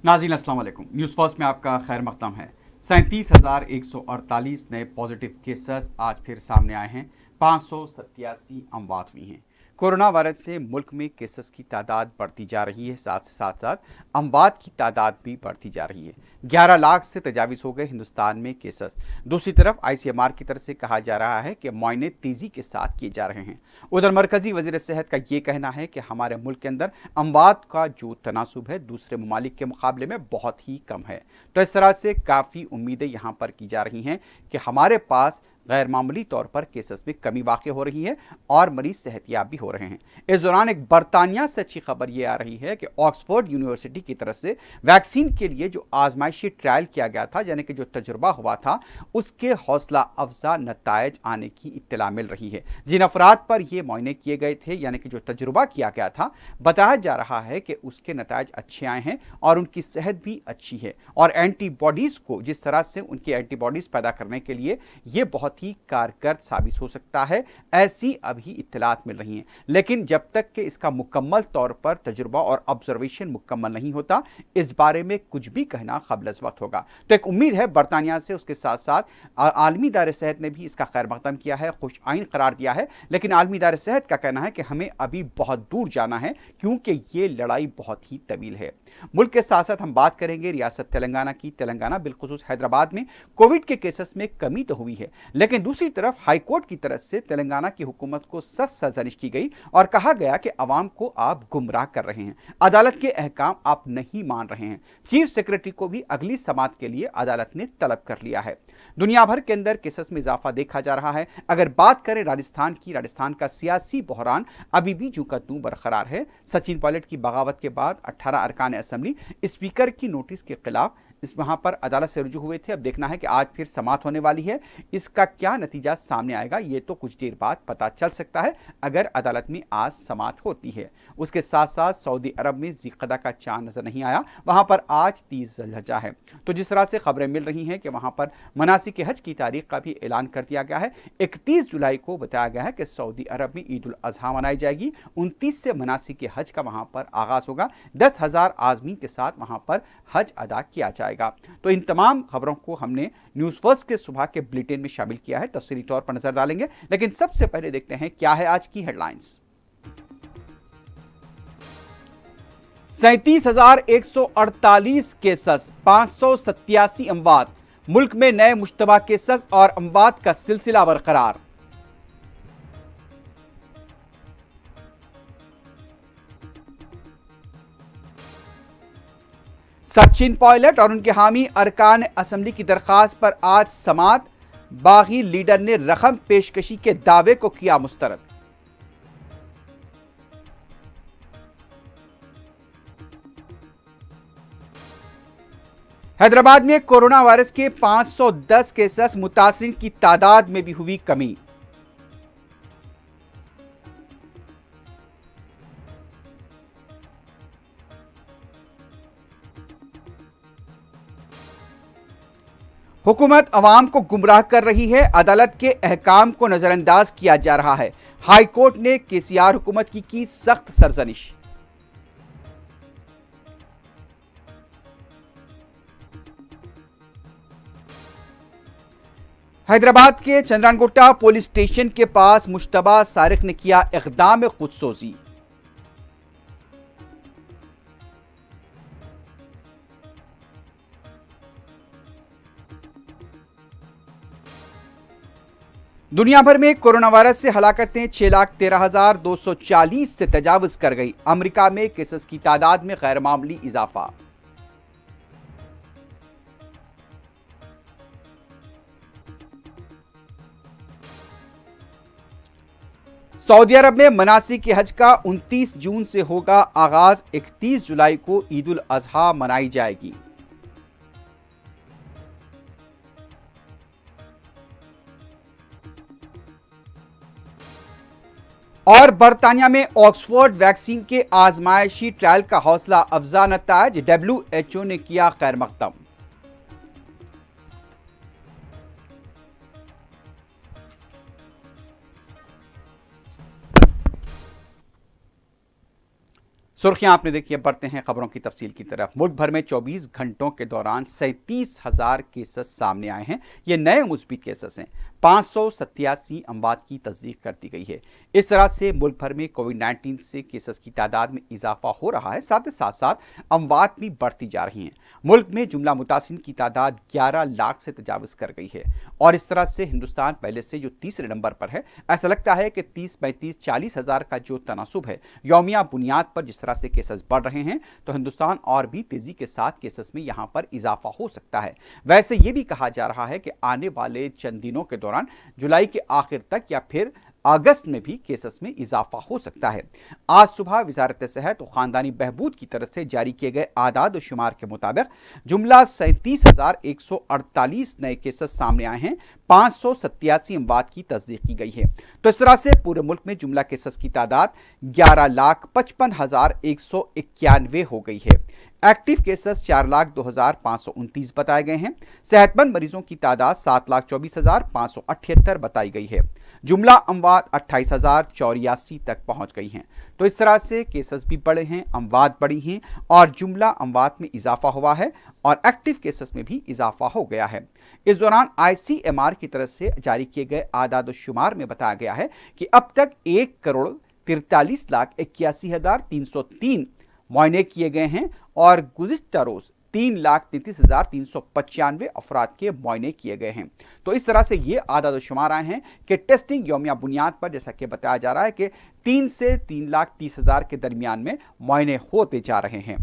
नाज़रीन अस्सलाम वालेकुम। न्यूज़ फर्स्ट में आपका खैर मकदम है। 37,148 नए पॉजिटिव केसेस आज फिर सामने आए हैं। 587 अमवात हुई हैं। कोरोना वायरस से मुल्क में केसेस की तादाद बढ़ती जा रही है, साथ अमवात की तादाद भी बढ़ती जा रही है। 11 लाख से तजाविज़ हो गए हिंदुस्तान में केसेस। दूसरी तरफ ICMR की तरफ से कहा जा रहा है कि मुआयने तेज़ी के साथ किए जा रहे हैं। उधर मरकजी वज़ीर सेहत का ये कहना है कि हमारे मुल्क के अंदर अमवात का जो तनासुब है दूसरे ममालिक के मुकाबले में बहुत ही कम है। तो इस तरह से काफ़ी उम्मीदें यहाँ पर की जा रही हैं कि हमारे पास गैर मामूली तौर पर केसेस में कमी वाक़ हो रही है और मरीज सेहतियाब भी हो रहे हैं। इस दौरान एक बरतानिया से अच्छी खबर यह आ रही है कि ऑक्सफोर्ड यूनिवर्सिटी की तरफ से वैक्सीन के लिए जो आजमाइशी ट्रायल किया गया था, यानी कि जो तजुर्बा हुआ था, उसके हौसला अफजा नतायज आने की इत्तला मिल रही है। जिन अफराद पर यह मुआयने किए गए थे, यानी कि जो तजुर्बा किया गया था, बताया जा रहा है कि उसके नतायज अच्छे आए हैं और उनकी सेहत भी अच्छी है और एंटीबॉडीज़ को जिस तरह से उनकी एंटीबॉडीज़ पैदा करने के लिए यह बहुत ही कारगर साबित हो सकता है, ऐसी अभी इत्तलात मिल रही हैं। लेकिन जब तक कि इसका मुकम्मल तौर पर तजुर्बा और ऑब्जर्वेशन मुकम्मल नहीं होता, इस बारे में कुछ भी कहना क़ब्ल अज़ वक्त होगा। तो एक उम्मीद है बरतानिया से, उसके साथ साथ आलमी इदारे सेहत ने भी इसका खैर मकदम किया है, खुश आइन करार दिया है। लेकिन आलमी इदारे सेहत का कहना है कि हमें अभी बहुत दूर जाना है, क्योंकि ये लड़ाई बहुत ही तवील है। मुल्क के साथ साथ हम बात करेंगे रियासत तेलंगाना की। तेलंगाना बिलखुसूस हैदराबाद में कोविड के केसेस में कमी तो हुई है, लेकिन दूसरी तरफ हाईकोर्ट की तरफ से तेलंगाना की हुकूमत को सख्त सरजनिश की गई और कहा गया कि अवाम को आप गुमराह कर रहे हैं, अदालत के अहकाम आप नहीं मान रहे हैं। चीफ सेक्रेटरी को भी अगली समात के लिए अदालत ने तलब कर लिया है। दुनिया भर के अंदर केसेस में इजाफा देखा जा रहा है। अगर बात करें राजस्थान की, राजस्थान का सियासी बहरान अभी भी जूं का तूं बरकरार है। सचिन पायलट की बगावत के बाद 18 अरकान असेंबली स्पीकर की नोटिस के खिलाफ वहां पर अदालत से रुजू हुए थे। अब देखना है कि आज फिर समात होने वाली है, इसका क्या नतीजा सामने आएगा ये तो कुछ देर बाद पता चल सकता है, अगर अदालत में आज समात होती है। उसके साथ साथ सऊदी अरब में ज़िक़दा का चांद नजर नहीं आया, वहां पर आज 30 ज़िलहज्जा है। तो जिस तरह से खबरें मिल रही हैं कि वहां पर मनासिक हज की तारीख का भी ऐलान कर दिया गया है। 31 जुलाई को बताया गया है कि सऊदी अरब में ईद उल अजहा मनाई जाएगी। 29 से मनासिक हज का वहां पर आगाज होगा। 10,000 आज़मीन के साथ वहां पर हज अदा किया जाएगा। तो इन तमाम खबरों को हमने न्यूज़ फर्स्ट के सुबह के बुलेटिन में शामिल किया है, तफसीली तौर पर नजर डालेंगे। लेकिन सबसे पहले देखते हैं क्या है आज की हेडलाइंस। 37,148 केसेस, 587 अमवात। मुल्क में नए मुश्तबा केसेस और अमवात का सिलसिला बरकरार। सचिन पायलट और उनके हामी अरकान असेंबली की दरखास्त पर आज समात। बागी लीडर ने रकम पेशकशी के दावे को किया मुस्तरद। हैदराबाद में कोरोना वायरस के 510 केसेस, मुतासिरीन की तादाद में भी हुई कमी। हुकूमत अवाम को गुमराह कर रही है, अदालत के अहकाम को नजरअंदाज किया जा रहा है। हाईकोर्ट ने KCR हुकूमत की सख्त सरजनिश। हैदराबाद के चंद्रानगुट्टा पुलिस स्टेशन के पास मुश्तबा सारिक ने किया इक़दाम खुदसोजी। दुनिया भर में कोरोना वायरस से हलाकतें 6,13,240 से तजावज़ कर गई। अमेरिका में केसेस की तादाद में गैर मामूली इजाफा। सऊदी अरब में मनासिक हज का 29 जून से होगा आगाज। 31 जुलाई को ईद उल अजहा मनाई जाएगी। और बरतानिया में ऑक्सफोर्ड वैक्सीन के आजमाइशी ट्रायल का हौसला अफजा नतायज। WHO ने किया खैर मकदम। सुर्खियां आपने देखी है, बढ़ते हैं खबरों की तफसील की तरफ। मुल्क भर में 24 घंटों के दौरान 37,000 केसेस सामने आए हैं। ये नए मुस्बित केसेस हैं। 587 अमवात की तस्दीक कर दी गई है। इस तरह से मुल्क भर में कोविड-19 से केसेस की तादाद में इजाफा हो रहा है, साथ ही साथ अमवात भी बढ़ती जा रही हैं। मुल्क में जुमला मुतासिन की तादाद 11 लाख से तजावज कर गई है और इस तरह से हिंदुस्तान पहले से जो तीसरे नंबर पर है। ऐसा लगता है कि 30, 35, 40 हजार का जो तनासुब है यौमिया बुनियाद पर जिस तरह से केसेस बढ़ रहे हैं, तो हिंदुस्तान और भी तेजी के साथ केसेस में यहां पर इजाफा हो सकता है। वैसे यह भी कहा जा रहा है कि आने वाले चंद दिनों के दौरान जुलाई के आखिर तक या फिर अगस्त में भी केसेस में इजाफा हो सकता है। आज सुबह वजारत सेहत और खानदानी बहबूद की तरफ से जारी किए गए आदाद और शुमार के मुताबिक जुमला 37,148 नए केसेस सामने आए हैं। 587 अमवात की तस्दीक की गई है। तो इस तरह से पूरे मुल्क में जुमला केसेस की तादाद 11,55,191 हो गई है। एक्टिव केसेस 4,02,529 बताए गए हैं। सेहतमंद मरीजों की तादाद 7,24,578 बताई गई है। जुमला अमवात 28,084 तक पहुंच गई हैं। तो इस तरह से केसेस भी बढ़े हैं, अमवात बढ़ी हैं और जुमला अमवात में इजाफा हुआ है और एक्टिव केसेस में भी इजाफा हो गया है। इस दौरान ICMR की तरफ से जारी किए गए आदाद शुमार में बताया गया है कि अब तक 1,43,81,303 मुआयने किए गए हैं और गुज़िश्ता रोज 3,33,395 अफराद के मुआयने किए गए हैं। तो इस तरह से ये आदाद शुमार आए हैं कि टेस्टिंग यौमिया बुनियाद पर जैसा कि बताया जा रहा है कि 3 से 3,30,000 के दरमियान में मुआयने होते जा रहे हैं।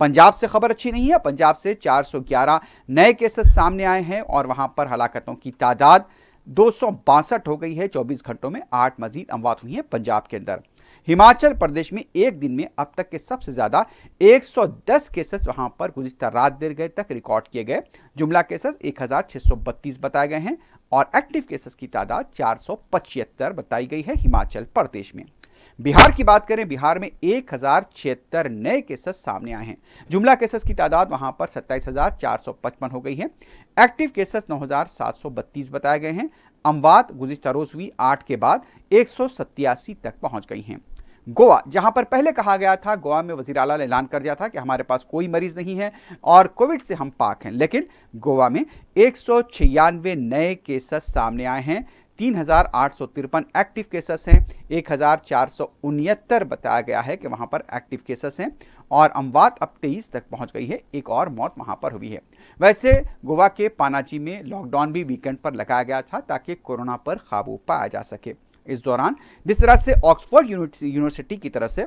पंजाब से खबर अच्छी नहीं है। पंजाब से 411 नए केसेस सामने आए हैं और वहां पर हलाकतों की तादाद 262 हो गई है। 24 घंटों में 8 मजीद अमवात हुई हैं पंजाब के अंदर। हिमाचल प्रदेश में एक दिन में अब तक के सबसे ज्यादा 110 केसेस वहां पर गुज़िश्ता रात देर गए तक रिकॉर्ड किए गए। जुमला केसेस 1,632 बताए गए हैं और एक्टिव केसेस की तादाद 475 बताई गई है हिमाचल प्रदेश में। बिहार की बात करें, बिहार में 1,076 नए केसेस सामने आए हैं। जुमला केसेस की तादाद वहां पर 27,455 हो गई है। एक्टिव केसेस 9,732 बताए गए हैं। अमवात गुज़िश्ता रोज हुई 8 के बाद 187 तक पहुंच गई हैं। गोवा, जहां पर पहले कहा गया था, गोवा में वज़ीर आला ने ऐलान कर दिया था कि हमारे पास कोई मरीज नहीं है और कोविड से हम पाक हैं, लेकिन गोवा में 196 नए केसेस सामने आए हैं। 3,853 एक्टिव केसेस हैं। 1,469 बताया गया है कि वहां पर एक्टिव केसेस हैं और अमवात अब 23 तक पहुंच गई है। एक और मौत वहां पर हुई है। वैसे गोवा के पानाजी में लॉकडाउन भी वीकेंड पर लगाया गया था ताकि कोरोना पर काबू पाया जा सके। इस दौरान जिस तरह से ऑक्सफोर्ड यूनिवर्सिटी की तरफ से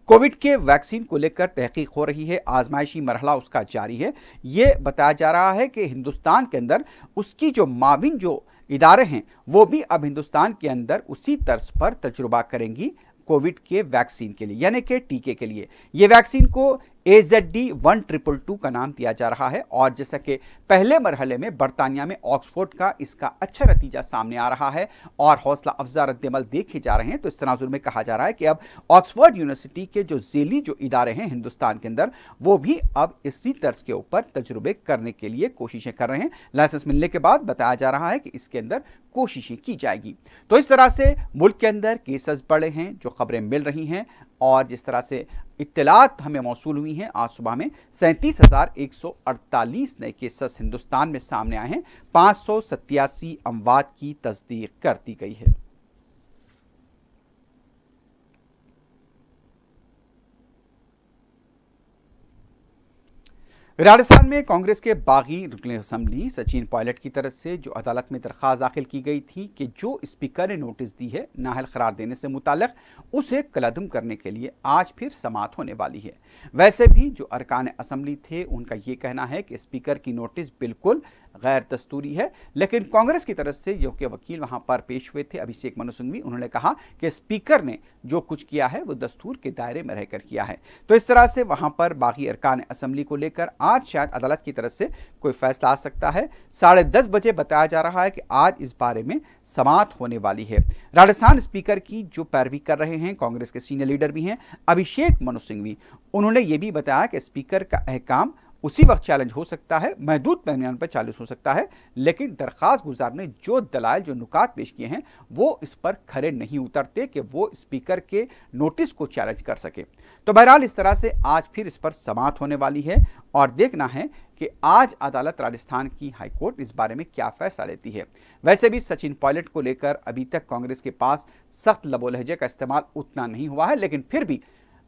कोविड के वैक्सीन को लेकर तहकीक हो रही है, आजमाइशी मरहला उसका जारी है। यह बताया जा रहा है कि हिंदुस्तान के अंदर उसकी जो माविन जो इदारे हैं वो भी अब हिंदुस्तान के अंदर उसी तर्ज पर तजुर्बा करेंगी कोविड के वैक्सीन के लिए, यानी कि टीके के लिए। यह वैक्सीन को AZD1222 का नाम दिया जा रहा है और जैसा कि पहले मरहले में बरतानिया में ऑक्सफोर्ड का इसका अच्छा नतीजा सामने आ रहा है और हौसला अफजा रद्दमल देखे जा रहे हैं, तो इस तनाजुर में कहा जा रहा है कि अब ऑक्सफोर्ड यूनिवर्सिटी के जो झेली जो इदारे हैं हिंदुस्तान के अंदर वो भी अब इसी तर्ज के ऊपर तजुर्बे करने के लिए कोशिशें कर रहे हैं। लाइसेंस मिलने के बाद बताया जा रहा है कि इसके अंदर कोशिशें की जाएगी। तो इस तरह से मुल्क के अंदर केसेस बढ़े हैं, जो खबरें मिल रही हैं और जिस तरह से इत्तलात हमें मौसूल हुई हैं, आज सुबह में 37,148 नए केसेस हिंदुस्तान में सामने आए हैं। 587 अमवात की तस्दीक कर दी गई है। राजस्थान में कांग्रेस के बागी रुकन असम्बली सचिन पायलट की तरफ से जो अदालत में दरख्वास्त दाखिल की गई थी कि जो स्पीकर ने नोटिस दी है नाअहल करार देने से मुताल्लिक, उसे कलअदम करने के लिए आज फिर समाअत होने वाली है। वैसे भी जो अरकान असम्बली थे उनका ये कहना है कि स्पीकर की नोटिस बिल्कुल गैर दस्तूरी है, लेकिन कांग्रेस की तरफ से जो कि वकील वहां पर पेश हुए थे अभिषेक मनु सिंघवी, उन्होंने कहा कि स्पीकर ने जो कुछ किया है वो दस्तूर के दायरे में रहकर किया है। तो इस तरह से वहां पर बाकी अरकान असम्बली को लेकर आज शायद अदालत की तरफ से कोई फैसला आ सकता है। 10:30 बजे बताया जा रहा है कि आज इस बारे में समाअत होने वाली है। राजस्थान स्पीकर की जो पैरवी कर रहे हैं कांग्रेस के सीनियर लीडर भी हैं अभिषेक मनु सिंघवी, उन्होंने ये भी बताया कि स्पीकर का अहकाम उसी वक्त चैलेंज हो सकता है, महदूद पैमाने पर चैलेंज हो सकता है, लेकिन दरखास्त गुजार ने जो दलाइल, जो नुकात पेश किए हैं वो इस पर खरे नहीं उतरते कि वो स्पीकर के नोटिस को चैलेंज कर सके। तो बहरहाल इस तरह से आज फिर इस पर समाअत होने वाली है और देखना है कि आज अदालत राजस्थान की हाईकोर्ट इस बारे में क्या फैसला लेती है। वैसे भी सचिन पायलट को लेकर अभी तक कांग्रेस के पास सख्त लबो लहजे का इस्तेमाल उतना नहीं हुआ है, लेकिन फिर भी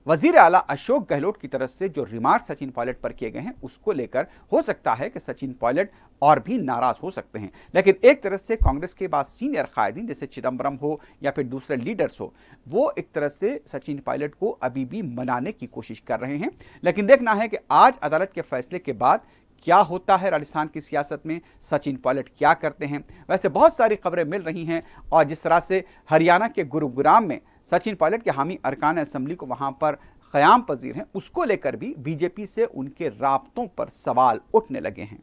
वजीर आला अशोक गहलोत की तरफ से जो रिमार्क सचिन पायलट पर किए गए हैं उसको लेकर हो सकता है कि सचिन पायलट और भी नाराज हो सकते हैं। लेकिन एक तरह से कांग्रेस के बाद सीनियर कायदीन जैसे चिदम्बरम हो या फिर दूसरे लीडर्स हो, वो एक तरह से सचिन पायलट को अभी भी मनाने की कोशिश कर रहे हैं। लेकिन देखना है कि आज अदालत के फैसले के बाद क्या होता है राजस्थान की सियासत में, सचिन पायलट क्या करते हैं। वैसे बहुत सारी खबरें मिल रही हैं और जिस तरह से हरियाणा के गुरुग्राम में सचिन पायलट के हामी अरकान असेंबली को वहां पर क़याम पजीर हैं, उसको लेकर भी बीजेपी से उनके राब्तों पर सवाल उठने लगे हैं।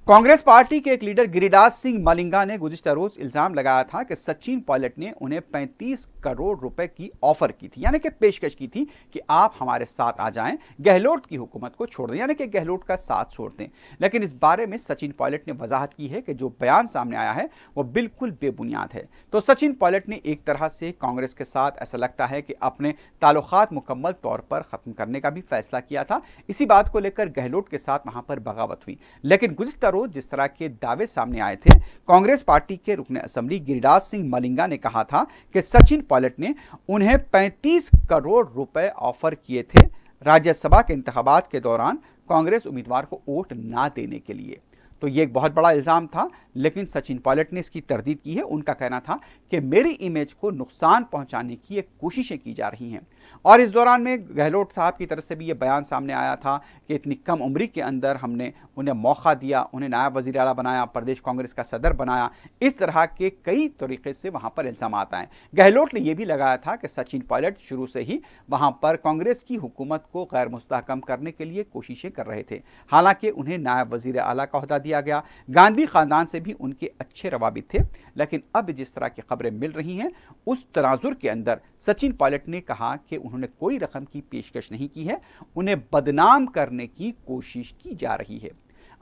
कांग्रेस पार्टी के एक लीडर गिरिराज सिंह मलिंगा ने गुज़िश्ता रोज इल्जाम लगाया था कि सचिन पायलट ने उन्हें 35 करोड़ रुपए की ऑफर की थी, यानी कि पेशकश की थी कि आप हमारे साथ आ जाएं, गहलोत की हुकूमत को छोड़ दें, यानी कि गहलोत का साथ छोड़ दें। लेकिन इस बारे में सचिन पायलट ने वजाहत की है कि जो बयान सामने आया है वो बिल्कुल बेबुनियाद है। तो सचिन पायलट ने एक तरह से कांग्रेस के साथ ऐसा लगता है कि अपने ताल्लुकात मुकम्मल तौर पर खत्म करने का भी फैसला किया था। इसी बात को लेकर गहलोत के साथ वहां पर बगावत हुई। लेकिन गुज़िश्ता रोज जिस तरह के दावे सामने आए थे, कांग्रेस पार्टी के रुकने असेंबली गिरिराज सिंह मलिंगा ने कहा था कि सचिन पायलट ने उन्हें 35 करोड़ रुपए ऑफर किए थे राज्यसभा के इंतखाबात के दौरान कांग्रेस उम्मीदवार को वोट ना देने के लिए। तो ये एक बहुत बड़ा इल्जाम था, लेकिन सचिन पायलट ने इसकी तरदीद की है। उनका कहना था कि मेरी इमेज को नुकसान पहुंचाने की एक कोशिशें की जा रही हैं। और इस दौरान में गहलोत साहब की तरफ से भी ये बयान सामने आया था कि इतनी कम उम्र के अंदर हमने उन्हें मौका दिया, उन्हें नायब वज़ीर आला बनाया, प्रदेश कांग्रेस का सदर बनाया। इस तरह के कई तरीके से वहां पर इल्जाम आए। गहलोत ने यह भी लगाया था कि सचिन पायलट शुरू से ही वहां पर कांग्रेस की हुकूमत को गैर मुस्तहकम करने के लिए कोशिशें कर रहे थे। हालांकि उन्हें नायब वज़ीर आला का ओहदा दिया गया, गांधी खानदान से भी उनके अच्छे रवाबित थे। लेकिन अब जिस तरह की खबरें मिल रही हैं, उस तनाजुर के अंदर सचिन पायलट ने कहा कि उन्होंने कोई रकम की पेशकश नहीं की है, उन्हें बदनाम करने की कोशिश की जा रही है।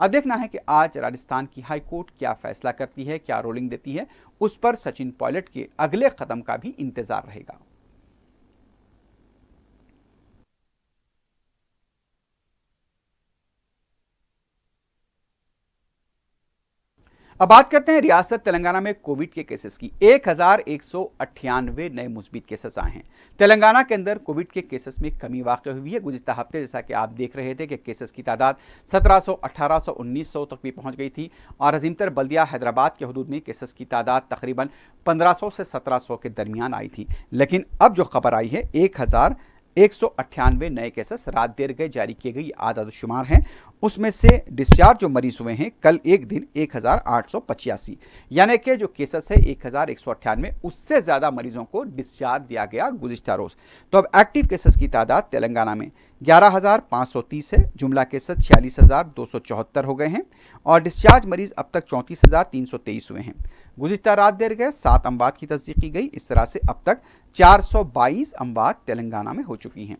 अब देखना है कि आज राजस्थान की हाईकोर्ट क्या फैसला करती है, क्या रूलिंग देती है। उस पर सचिन पायलट के अगले कदम का भी इंतजार रहेगा। अब बात करते हैं रियासत तेलंगाना में कोविड के केसेस की। 1198 नए मुस्बित केसेस आए हैं। तेलंगाना के अंदर कोविड के केसेस में कमी वाक़ हुई है। गुज़िश्ता हफ्ते जैसा कि आप देख रहे थे कि केसेस की तादाद 1700, 1800, 1900 तक भी पहुंच गई थी और अजीमतर बल्दिया हैदराबाद के हदूद में केसेस की तादाद तकरीबन 1500 से 1700 के दरमियान आई थी। लेकिन अब जो खबर आई है 1198 नए केसेस रात देर गए जारी किए गए आदाद शुमार हैं। उसमें से डिस्चार्ज जो मरीज हुए हैं कल एक दिन 1885, यानी कि जो केसेस है 1198, उससे ज़्यादा मरीजों को डिस्चार्ज दिया गया गुज़िश्ता रोज़। तो अब एक्टिव केसेस की तादाद तेलंगाना में 11,530 है। जुमला केसेस 46,274 हो गए हैं और डिस्चार्ज मरीज अब तक 34,323 हुए हैं। गुज़िश्ता रात देर गए 7 अमवात की तस्दीक की गई। इस तरह से अब तक 422 अमवात तेलंगाना में हो चुकी हैं।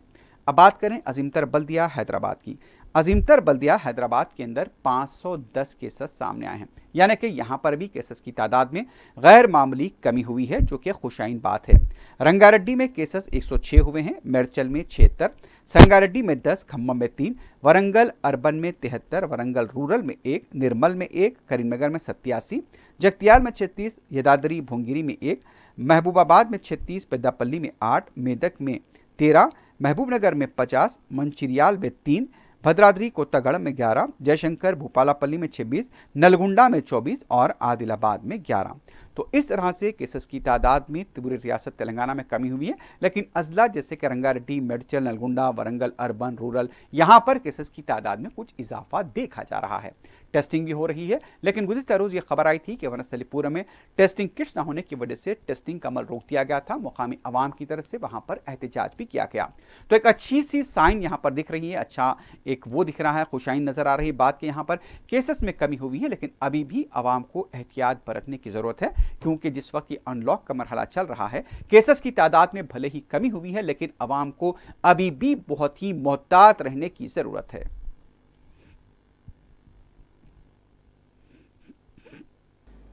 अब बात करें अजीमतर बल्दिया हैदराबाद की। अजीमतर बल्दिया हैदराबाद के अंदर 510 केसेस सामने आए हैं, यानी कि यहाँ पर भी केसेस की तादाद में गैर मामूली कमी हुई है, जो कि खुशाइन बात है। रंगारेड्डी में केसेस 106 हुए हैं, मेडचल में 76, संगारेड्डी में 10, खम्मम में 3, वरंगल अर्बन में 73, वरंगल रूरल में 1, निर्मल में 1, करीमनगर में 87, जगतियाल में 36, यदादरी भोंगिरी में 1, महबूबाबाद में 36, पेद्दापल्ली में 8, मेदक में 13, महबूबनगर में 50, मंचिरियाल में 3, भद्राद्री कोत्तागढ़ में 11, जयशंकर भूपालापल्ली में 26, नलगुंडा में 24 और आदिलाबाद में 11। तो इस तरह से केसेस की तादाद में पूरी रियासत तेलंगाना में कमी हुई है। लेकिन अजला जैसे कि रंगारेड्डी, मेडचल, नलगुंडा, वरंगल अर्बन रूरल, यहाँ पर केसेस की तादाद में कुछ इजाफा देखा जा रहा है। टेस्टिंग भी हो रही है। लेकिन गुज़िश्ता रोज़ ये खबर आई थी कि वनस्थलीपुरम में टेस्टिंग किट्स न होने की वजह से टेस्टिंग का अमल रोक दिया गया था। मुकामी अवाम की तरफ से वहां पर एहतजाज भी किया गया। तो एक अच्छी सी साइन यहाँ पर दिख रही है, अच्छा एक वो दिख रहा है, खुशाइन नजर आ रही है। बात के यहाँ पर केसेस में कमी हुई है, लेकिन अभी भी अवाम को एहतियात बरतने की जरूरत है। क्योंकि जिस वक्त ये अनलॉक का मरहला चल रहा है, केसेस की तादाद में भले ही कमी हुई है, लेकिन अवाम को अभी भी बहुत ही मोहतात रहने की जरूरत है।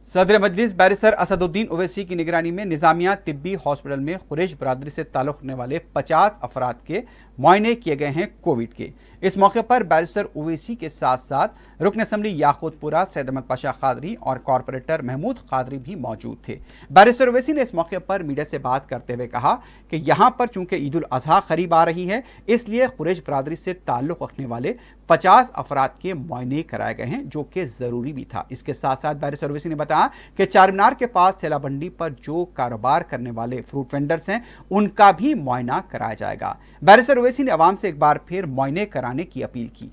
सदर मजलिस बैरिस्टर असदुद्दीन ओवैसी की निगरानी में निजामिया तिब्बी हॉस्पिटल में कुरैश बरादरी से ताल्लुक़ रखने वाले 50 अफराद के मुआयने किए गए हैं कोविड के। इस मौके पर बैरिस्टर ओवैसी के साथ साथ रुकन असम्बली याकूतपुरा सैयद अहमद पाशा कादरी और कॉरपोरेटर महमूद कादरी भी मौजूद थे। बैरिस्टर ओवैसी ने इस मौके पर मीडिया से बात करते हुए कहा कि यहाँ पर चूंकि ईद उल अजहा करीब आ रही है, इसलिए कुरैश बरादरी से ताल्लुक़ रखने वाले 50 अफराद के मुआयने कराए गए हैं, जो कि ज़रूरी भी था। इसके साथ साथ बैरिस्टर ओवैसी ने बताया कि चारमीनार के पास थैलाबंडी पर जो कारोबार करने वाले फ्रूट वेंडर्स हैं, उनका भी मुआयना कराया जाएगा। बैरिस्टर ओवैसी ने अवाम से एक बार फिर मुआयने कराने की अपील की।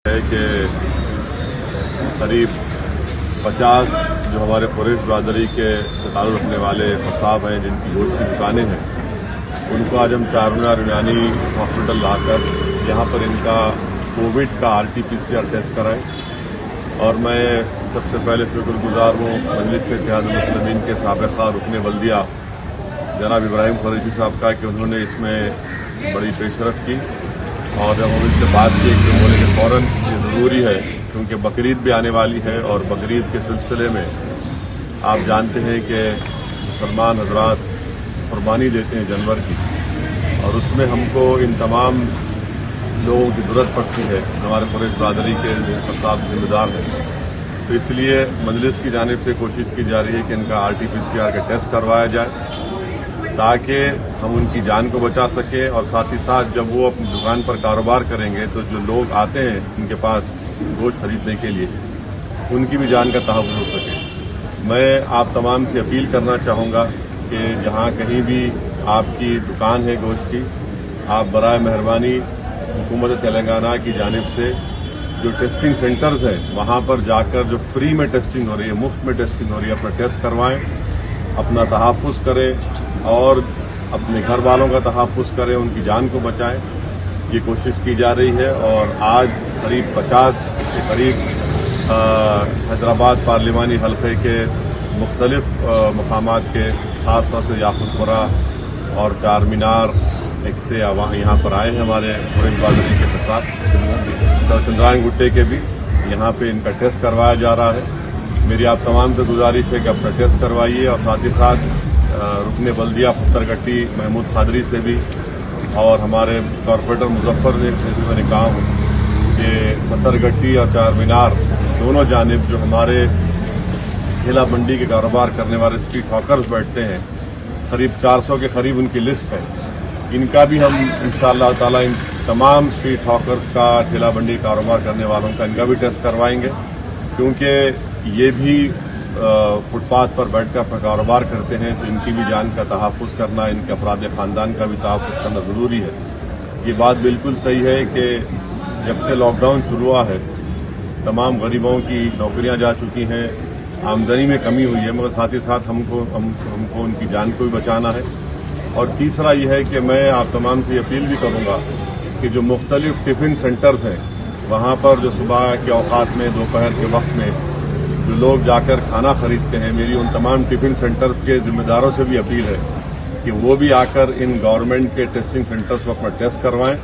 है कि करीब 50 जो हमारे कुरैश बरादरी के ताल्लुक़ रखने वाले फसाब हैं, जिनकी गोश्त की दुकानें हैं, उनको आज हम चारमीनार यूनानी हॉस्पिटल लाकर यहाँ पर इनका कोविड का RT-PCR टेस्ट कराएं। और मैं सबसे पहले शुक्रगुजार हूँ मजलिस इत्तेहाद मुस्लिमीन के साबिक़ा रुकन बल्दिया जनाब इब्राहिम कुरैशी साहब का कि उन्होंने इसमें बड़ी पेशरफ की। और जब हम इनसे बात की कि बोले कि फ़ौरन ये ज़रूरी है, क्योंकि बकरीद भी आने वाली है और बकरीद के सिलसिले में आप जानते हैं कि मुसलमान हजरात कुर्बानी देते हैं जानवर की, और उसमें हमको इन तमाम लोगों की ज़रूरत पड़ती है, हमारे कुरैश बरादरी के फसाद जिम्मेदार हैं। तो इसलिए मजलिस की जानिब से कोशिश की जा रही है कि इनका RT-PCR का टेस्ट करवाया जाए, ताकि हम उनकी जान को बचा सकें। और साथ ही साथ जब वो अपनी दुकान पर कारोबार करेंगे तो जो लोग आते हैं उनके पास गोश्त खरीदने के लिए, उनकी भी जान का तहफ़्फ़ुज़ हो सके। मैं आप तमाम से अपील करना चाहूँगा कि जहाँ कहीं भी आपकी दुकान है गोश्त की, आप बराए मेहरबानी हुकूमत तेलंगाना की जानिब से जो टेस्टिंग सेंटर्स हैं वहाँ पर जाकर जो फ्री में टेस्टिंग हो रही है, मुफ्त में टेस्टिंग हो रही है, अपना टेस्ट करवाएं, अपना तहफ़्फ़ुज़ करें और अपने घर वालों का तहफ़्फ़ुज़ करें, उनकी जान को बचाएं। ये कोशिश की जा रही है। और आज करीब 50 के करीब हैदराबाद पार्लिमानी हल्के के मुख्तलिफ मकामात के ख़ास तौर से याकूतपुरा और चारमीनार एक से यहाँ पर आए हैं हमारे कुरैश बरादरी के फसाद, चंद्रायन गुट्टे के भी यहाँ पे इनका टेस्ट करवाया जा रहा है। मेरी आप तमाम से गुजारिश है कि अपना टेस्ट करवाइए। और साथ ही साथ रुकने बल्दिया पत्थरगट्टी महमूद कादरी से भी और हमारे कॉरपोरेटर मुजफ्फर से भी मैंने कहा हूँ कि पत्थरगट्टी और चारमीनार दोनों जानिब जो हमारे ठेला मंडी के कारोबार करने वाले स्ट्रीट हॉकर्स बैठते हैं, करीब 400 के करीब उनकी लिस्ट है। इनका भी हम इंशाअल्लाह ताला इन तमाम स्ट्रीट हॉकर्स का, ठेला मंडी कारोबार करने वालों का, इनका भी टेस्ट करवाएंगे, क्योंकि ये भी फुटपाथ पर बैठकर अपना कारोबार करते हैं, तो इनकी भी जान का तहफ़्फ़ुज़ करना, इनके अफराद ख़ानदान का भी तहफ़्फ़ुज़ करना ज़रूरी है। ये बात बिल्कुल सही है कि जब से लॉकडाउन शुरू हुआ है तमाम गरीबों की नौकरियां जा चुकी हैं, आमदनी में कमी हुई है, मगर साथ ही साथ हमको उनकी जान को भी बचाना है। और तीसरा यह है कि मैं आप तमाम से अपील भी करूँगा कि जो मुख्तलिफ टिफ़िन सेंटर्स हैं, वहाँ पर जो सुबह के औकात में, दोपहर के वक्त में जो लोग जाकर खाना खरीदते हैं, मेरी उन तमाम टिफ़िन सेंटर्स के जिम्मेदारों से भी अपील है कि वो भी आकर इन गवर्नमेंट के टेस्टिंग सेंटर्स पर अपना टेस्ट करवाएं।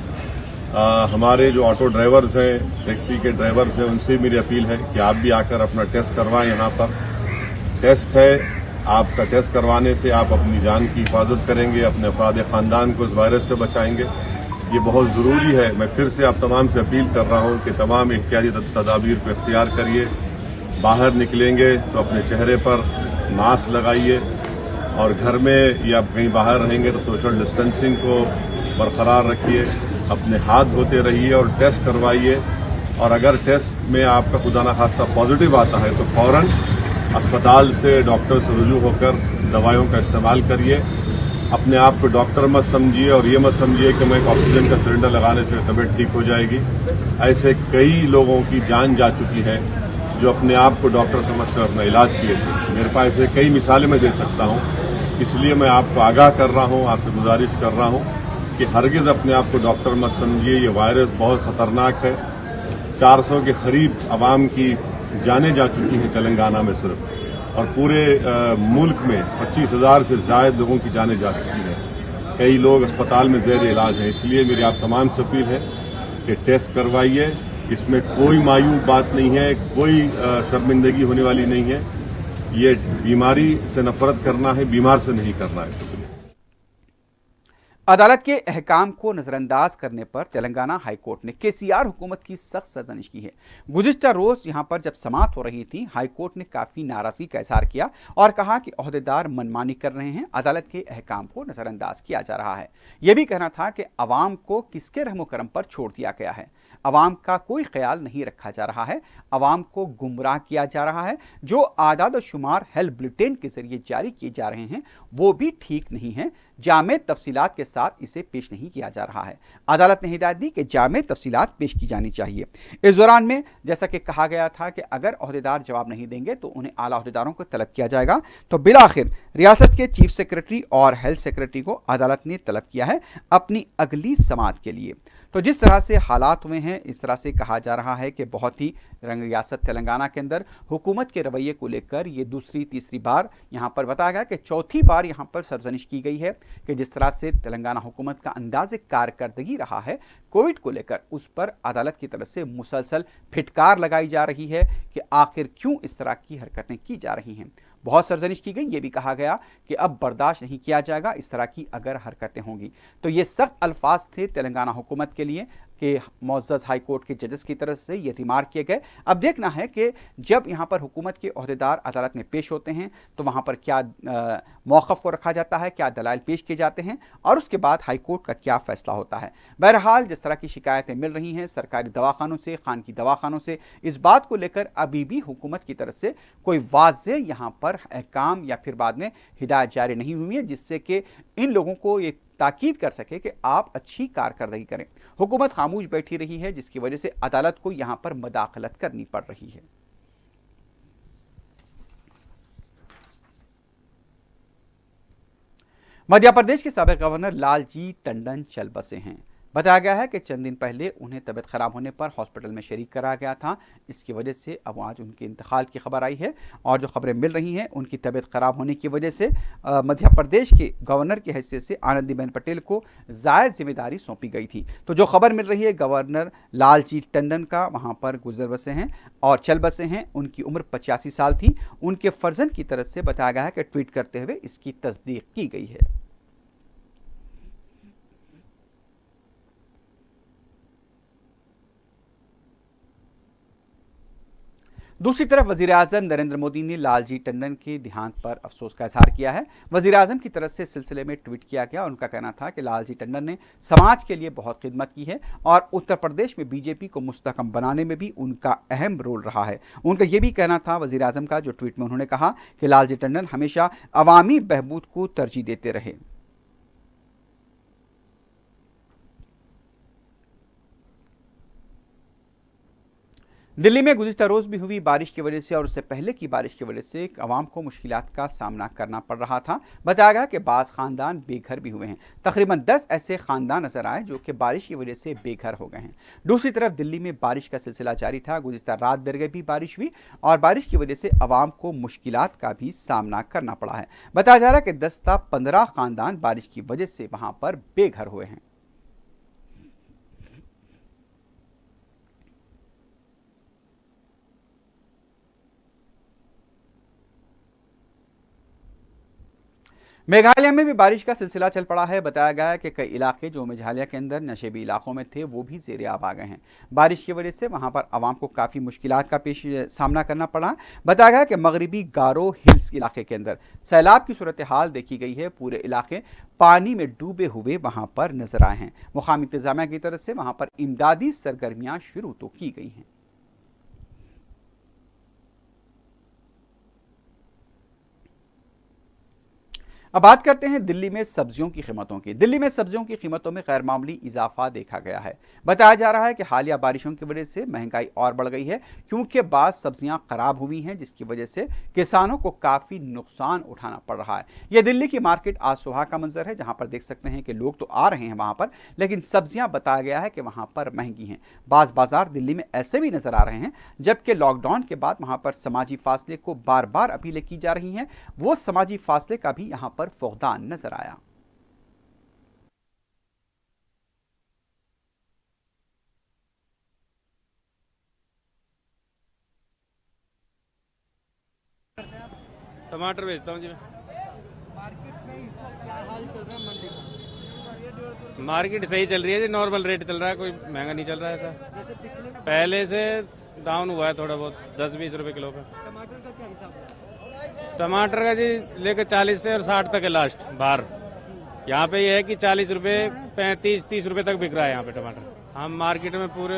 हमारे जो ऑटो ड्राइवर्स हैं, टैक्सी के ड्राइवर्स हैं, उनसे मेरी अपील है कि आप भी आकर अपना टेस्ट करवाएं। यहाँ पर टेस्ट है, आपका टेस्ट करवाने से आप अपनी जान की हिफाजत करेंगे, अपने अफराद ख़ानदान को इस वायरस से बचाएंगे। ये बहुत ज़रूरी है। मैं फिर से आप तमाम से अपील कर रहा हूँ कि तमाम एहतियाती तदाबीर को इख्तियार करिए। बाहर निकलेंगे तो अपने चेहरे पर मास्क लगाइए, और घर में या कहीं बाहर रहेंगे तो सोशल डिस्टेंसिंग को बरकरार रखिए, अपने हाथ धोते रहिए और टेस्ट करवाइए। और अगर टेस्ट में आपका खुदा न खास्ता पॉजिटिव आता है तो फ़ौरन अस्पताल से डॉक्टर से रुजू होकर दवाइयों का इस्तेमाल करिए। अपने आप को डॉक्टर मत समझिए और ये मत समझिए कि मैं ऑक्सीजन का सिलेंडर लगाने से तबीयत ठीक हो जाएगी। ऐसे कई लोगों की जान जा चुकी है जो अपने आप को डॉक्टर समझकर अपना इलाज किए थे। मेरे पास ऐसे कई मिसालें मैं दे सकता हूँ इसलिए मैं आपको आगाह कर रहा हूं, आपसे गुजारिश कर रहा हूं कि हरगिज अपने आप को डॉक्टर मत समझिए। ये वायरस बहुत खतरनाक है। 400 के करीब आवाम की जानें जा चुकी हैं तेलंगाना में सिर्फ, और पूरे मुल्क में 25,000 से ज्यादा लोगों की जानें जा चुकी हैं। कई लोग अस्पताल में ज़ेर इलाज हैं। इसलिए मेरी आप तमाम से अपील है कि टेस्ट करवाइए। इसमें कोई मायूब बात नहीं है, कोई शर्मिंदगी होने वाली नहीं है। ये बीमारी से नफरत करना है, बीमार से नहीं करना है। शुक्रिया। अदालत के अहकाम को नजरअंदाज करने पर तेलंगाना हाईकोर्ट ने केसीआर हुकूमत की सख्त सरजनिश की है। गुज़िश्ता रोज यहां पर जब समाअत हो रही थी, हाईकोर्ट ने काफी नाराजगी का इजहार किया और कहा कि ओहदेदार मनमानी कर रहे हैं, अदालत के अहकाम को नजरअंदाज किया जा रहा है। यह भी कहना था कि अवाम को किसके रहमो करम पर छोड़ दिया गया है, अवाम का कोई ख्याल नहीं रखा जा रहा है, अवाम को गुमराह किया जा रहा है। जो आदाद और शुमार हेल्थ बुलेटिन के जरिए जारी किए जा रहे हैं वो भी ठीक नहीं है। जामे तफसीलात के साथ इसे पेश नहीं किया जा रहा है। अदालत ने हिदायत दी कि जामे तफसीलात पेश की जानी चाहिए। इस दौरान में जैसा कि कहा गया था कि अगर ओहदेदार जवाब नहीं देंगे तो उन्हें आला ओहदेदारों को तलब किया जाएगा। तो बिलाखिर रियासत के चीफ सेक्रेटरी और हेल्थ सेक्रेटरी को अदालत ने तलब किया है अपनी अगली समाअत के लिए। तो जिस तरह से हालात हुए हैं, इस तरह से कहा जा रहा है कि बहुत ही रंग रियासत तेलंगाना के अंदर हुकूमत के रवैये को लेकर ये दूसरी तीसरी बार यहाँ पर बताया गया कि चौथी बार यहाँ पर सरजनिश की गई है कि जिस तरह से तेलंगाना हुकूमत का अंदाज़े कारकर्दगी रहा है कोविड को लेकर, उस पर अदालत की तरफ से मुसलसल फिटकार लगाई जा रही है कि आखिर क्यों इस तरह की हरकतें की जा रही हैं। बहुत सरजनिश की गई। ये भी कहा गया कि अब बर्दाश्त नहीं किया जाएगा इस तरह की अगर हरकतें होंगी। तो ये सख्त अल्फाज थे तेलंगाना हुकूमत के लिए कि मौजूद हाई कोर्ट के जजेस की तरफ से ये रिमार्क किए गए। अब देखना है कि जब यहाँ पर हुकूमत के ओहदेदार अदालत में पेश होते हैं तो वहाँ पर क्या मौक़िफ़ को रखा जाता है, क्या दलाइल पेश किए जाते हैं और उसके बाद हाई कोर्ट का क्या फैसला होता है। बहरहाल जिस तरह की शिकायतें मिल रही हैं सरकारी दवाखानों से, खानगी दवाखानों से, इस बात को लेकर अभी भी हुकूमत की तरफ से कोई वाज़ेह यहाँ पर अहकाम या फिर बाद में हिदायत जारी नहीं हुई है जिससे कि इन लोगों को ये ताकीद कर सके कि आप अच्छी कारकर्दगी करें। हुकूमत खामोश बैठी रही है जिसकी वजह से अदालत को यहां पर मदाखलत करनी पड़ रही है। मध्य प्रदेश के साबिक गवर्नर लालजी टंडन चल बसे हैं। बताया गया है कि चंद दिन पहले उन्हें तबीयत खराब होने पर हॉस्पिटल में शरीक कराया गया था। इसकी वजह से अब आज उनके इंतकाल की खबर आई है और जो खबरें मिल रही हैं उनकी तबीयत खराब होने की वजह से मध्य प्रदेश के गवर्नर की हैसियत से आनंदीबेन पटेल को ज़ायद जिम्मेदारी सौंपी गई थी। तो जो खबर मिल रही है गवर्नर लालजी टंडन का वहाँ पर गुजर बसे हैं और चल बसे हैं। उनकी उम्र 85 साल थी। उनके फर्जंद की तरफ से बताया गया है कि ट्वीट करते हुए इसकी तस्दीक की गई है। दूसरी तरफ वज़ीर-ए-आज़म नरेंद्र मोदी ने लालजी टंडन के देहांत पर अफसोस का इजहार किया है। वज़ीर-ए-आज़म की तरफ से इस सिलसिले में ट्वीट किया गया। उनका कहना था कि लालजी टंडन ने समाज के लिए बहुत खिदमत की है और उत्तर प्रदेश में बीजेपी को मुस्तहकम बनाने में भी उनका अहम रोल रहा है। उनका यह भी कहना था वज़ीर-ए-आज़म का, जो ट्वीट में उन्होंने कहा कि लालजी टंडन हमेशा अवामी बहबूद को तरजीह देते रहे। दिल्ली में गुज़िश्ता रोज़ भी हुई बारिश की वजह से और उससे पहले की बारिश की वजह से आवाम को मुश्किलात का सामना करना पड़ रहा था। बताया गया कि बाज़ ख़ानदान बेघर भी हुए हैं। तकरीबन 10 ऐसे ख़ानदान नजर आए जो कि बारिश की वजह से बेघर हो गए हैं। दूसरी तरफ दिल्ली में बारिश का सिलसिला जारी था। गुज़िश्ता रात देर भी बारिश हुई और बारिश की वजह से आवाम को मुश्किलात का भी सामना करना पड़ा है। बताया जा रहा है कि 10 से 15 ख़ानदान बारिश की वजह से वहाँ पर बेघर हुए हैं। मेघालय में भी बारिश का सिलसिला चल पड़ा है। बताया गया है कि कई इलाके जो मेघालय के अंदर नशेबी इलाकों में थे वो भी ज़ेरे आब आ गए हैं। बारिश की वजह से वहां पर आवाम को काफ़ी मुश्किलात का सामना करना पड़ा। बताया गया कि मगरबी गारो हिल्स इलाके के अंदर सैलाब की सूरत हाल देखी गई है। पूरे इलाके पानी में डूबे हुए वहां पर नजर आए हैं। मुकामी इंतजामिया की तरफ से वहां पर इमदादी सरगर्मियाँ शुरू तो की गई हैं। अब बात करते हैं दिल्ली में सब्जियों की कीमतों की। दिल्ली में सब्जियों की कीमतों में गैर मामूली इजाफा देखा गया है। बताया जा रहा है कि हालिया बारिशों की वजह से महंगाई और बढ़ गई है, क्योंकि बाद सब्जियां खराब हुई हैं, जिसकी वजह से किसानों को काफी नुकसान उठाना पड़ रहा है। यह दिल्ली की मार्केट आज सुबह का मंजर है, जहां पर देख सकते हैं कि लोग तो आ रहे हैं वहां पर, लेकिन सब्जियां बताया गया है कि वहां पर महंगी हैं। बाज बाजार दिल्ली में ऐसे भी नजर आ रहे हैं, जबकि लॉकडाउन के बाद वहां पर समाजी फासले को बार बार अपीलें की जा रही हैं। वो समाजी फासले का भी यहां पर फुकदान नजर आया। टमाटर बेचता हूँ जी मैं। मार्केट में इस वक्त क्या हाल चल रहा है मंडी का? मार्केट सही चल रही है जी, नॉर्मल रेट चल रहा है, कोई महंगा नहीं चल रहा है ऐसा। जैसे पिछले पहले से डाउन हुआ है थोड़ा बहुत, 10-20 रुपए किलो का। टमाटर का क्या हिसाब है? टमाटर का जी लेकर 40 से और 60 तक है लास्ट बाहर। यहाँ पे ये है कि 40 रुपए 35-30 रुपए तक बिक रहा है यहाँ पे टमाटर। हम मार्केट में पूरे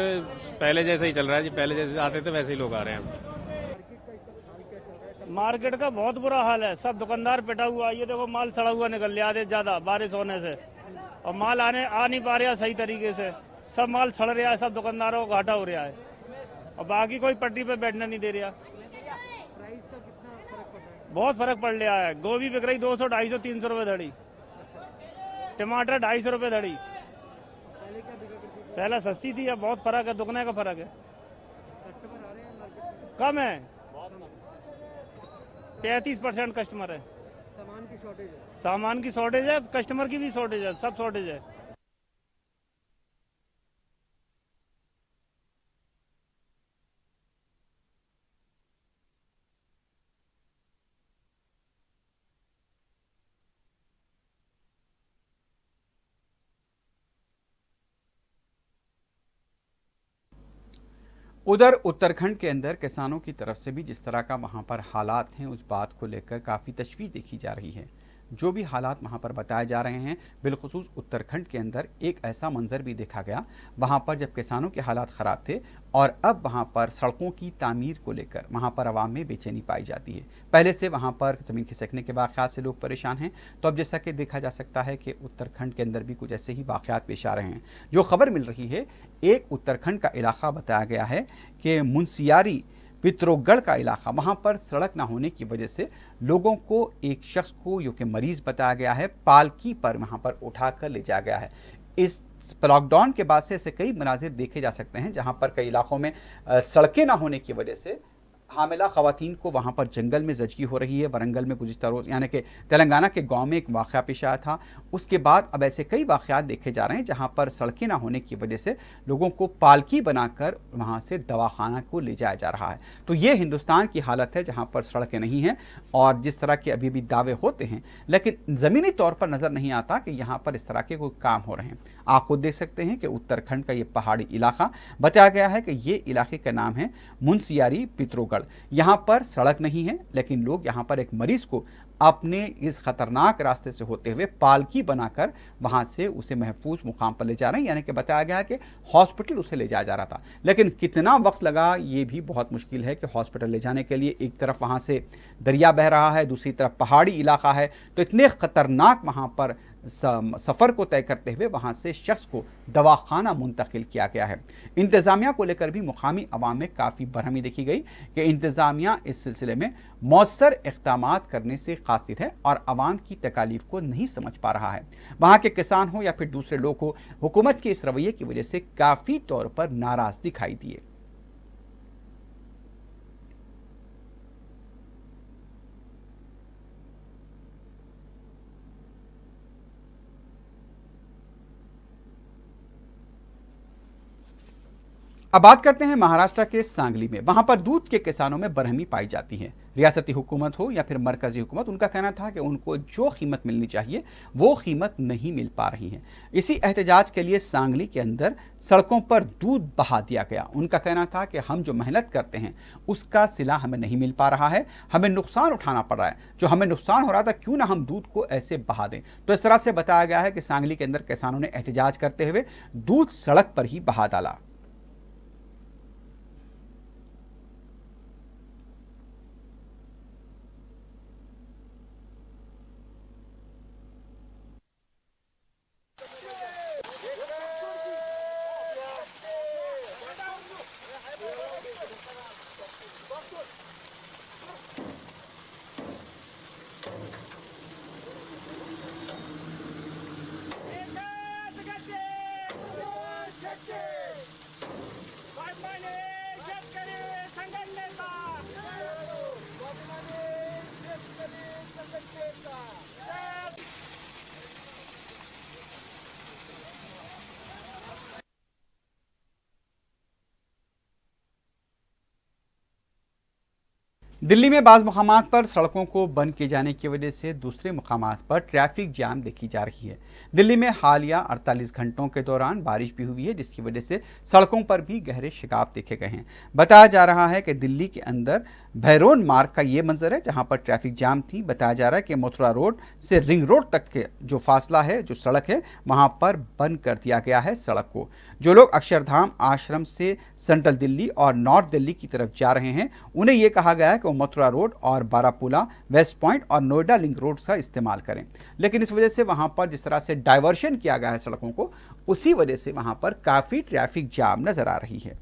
पहले जैसे ही चल रहा है जी, पहले जैसे आते थे वैसे ही लोग आ रहे हैं। मार्केट का बहुत बुरा हाल है, सब दुकानदार पिटा हुआ है। ये देखो माल सड़ा हुआ निकल रहा है ज्यादा बारिश होने से, और माल आ नहीं पा रहा सही तरीके से। सब माल सड़ रहा है, सब दुकानदारों को घाटा हो रहा है, और बाकी कोई पटरी पे बैठने नहीं दे रहा। प्राइस का कितना फर्क पड़ रहा है? बहुत फर्क पड़ रहा है। गोभी बिक रही 200, 250, 300 रुपए धड़ी। टमाटर 250 रुपए धड़ी। पहले सस्ती थी, अब बहुत फर्क है, दुगने का फर्क है। कस्टमर आ रहे हैं मार्केट में? कम है, 35% कस्टमर है। सामान की शॉर्टेज है? सामान की शॉर्टेज है, कस्टमर की भी शॉर्टेज है, सब शॉर्टेज है। उधर उत्तराखंड के अंदर किसानों की तरफ से भी जिस तरह का वहां पर हालात हैं, उस बात को लेकर काफ़ी तशवीश देखी जा रही है। जो भी हालात वहां पर बताए जा रहे हैं, बिलखुसूस उत्तराखंड के अंदर एक ऐसा मंजर भी देखा गया वहां पर जब किसानों के हालात ख़राब थे, और अब वहां पर सड़कों की तामीर को लेकर वहां पर आवाम में बेचैनी पाई जाती है। पहले से वहां पर ज़मीन खिसकने के वाक़यात से लोग परेशान हैं, तो अब जैसा कि देखा जा सकता है कि उत्तराखंड के अंदर भी कुछ ऐसे ही वाक़यात पेश आ रहे हैं। जो खबर मिल रही है, एक उत्तराखंड का इलाका बताया गया है कि मुंशियारी पित्रोगढ़ का इलाका, वहाँ पर सड़क ना होने की वजह से लोगों को, एक शख्स को जो कि मरीज़ बताया गया है, पालकी पर वहाँ पर उठाकर ले जाया गया है। इस लॉकडाउन के बाद से ऐसे कई मनाजिर देखे जा सकते हैं जहाँ पर कई इलाकों में सड़कें ना होने की वजह से हामिला ख़वातीन को वहाँ पर जंगल में ज़चगी हो रही है। वरंगल में गुज़िश्ता रोज़ यानी कि तेलंगाना के गांव में एक वाक़या पेश आया था, उसके बाद अब ऐसे कई वाक़यात देखे जा रहे हैं जहाँ पर सड़कें ना होने की वजह से लोगों को पालकी बनाकर वहाँ से दवाखाना को ले जाया जा रहा है। तो ये हिंदुस्तान की हालत है जहाँ पर सड़कें नहीं हैं, और जिस तरह के अभी भी दावे होते हैं, लेकिन ज़मीनी तौर पर नज़र नहीं आता कि यहाँ पर इस तरह के कोई काम हो रहे हैं। आप खुद देख सकते हैं कि उत्तराखंड का ये पहाड़ी इलाका बताया गया है कि ये इलाके का नाम है मुंशियारी पित्रोगढ़। यहाँ पर सड़क नहीं है, लेकिन लोग यहाँ पर एक मरीज को अपने इस खतरनाक रास्ते से होते हुए पालकी बनाकर वहाँ से उसे महफूज मुकाम पर ले जा रहे हैं। यानी कि बताया गया है कि हॉस्पिटल उसे ले जाया जा रहा था, लेकिन कितना वक्त लगा ये भी बहुत मुश्किल है कि हॉस्पिटल ले जाने के लिए एक तरफ वहाँ से दरिया बह रहा है, दूसरी तरफ पहाड़ी इलाका है, तो इतने खतरनाक वहाँ पर सफ़र को तय करते हुए वहाँ से शख्स को दवाखाना मुंतकिल किया गया है। इंतज़ामिया को लेकर भी मुकामी अवाम में काफ़ी बरहमी देखी गई कि इंतज़ामिया इस सिलसिले में मौसर इक़दामात करने से कासिर है और अवाम की तकालीफ को नहीं समझ पा रहा है। वहाँ के किसान हो या फिर दूसरे लोग हो, हुकूमत के इस रवैये की वजह से काफ़ी तौर पर नाराज़ दिखाई दिए। अब बात करते हैं महाराष्ट्र के सांगली में। वहां पर दूध के किसानों में बरहमी पाई जाती है। रियासती हुकूमत हो या फिर मरकजी हुकूमत, उनका कहना था कि उनको जो कीमत मिलनी चाहिए वो कीमत नहीं मिल पा रही है। इसी एहतजाज के लिए सांगली के अंदर सड़कों पर दूध बहा दिया गया। उनका कहना था कि हम जो मेहनत करते हैं उसका सिला हमें नहीं मिल पा रहा है, हमें नुकसान उठाना पड़ रहा है। जो हमें नुकसान हो रहा था, क्यों ना हम दूध को ऐसे बहा दें। तो इस तरह से बताया गया है कि सांगली के अंदर किसानों ने एहतजाज करते हुए दूध सड़क पर ही बहा डाला। दिल्ली में बाज़ मुकामात पर सड़कों को बंद किए जाने की वजह से दूसरे मुकामात पर ट्रैफिक जाम देखी जा रही है। दिल्ली में हालिया 48 घंटों के दौरान बारिश भी हुई है, जिसकी वजह से सड़कों पर भी गहरे शिकाव देखे गए हैं। बताया जा रहा है कि दिल्ली के अंदर भैरोन मार्ग का ये मंजर है जहां पर ट्रैफिक जाम थी। बताया जा रहा है कि मथुरा रोड से रिंग रोड तक के जो फासला है, जो सड़क है, वहां पर बंद कर दिया गया है सड़क को। जो लोग अक्षरधाम आश्रम से सेंट्रल दिल्ली और नॉर्थ दिल्ली की तरफ जा रहे हैं, उन्हें यह कहा गया है कि वो मथुरा रोड और बारापुला, वेस्ट पॉइंट और नोएडा लिंक रोड का इस्तेमाल करें। लेकिन इस वजह से वहां पर जिस तरह से डाइवर्शन किया गया है सड़कों को, उसी वजह से वहां पर काफी ट्रैफिक जाम नजर आ रही है।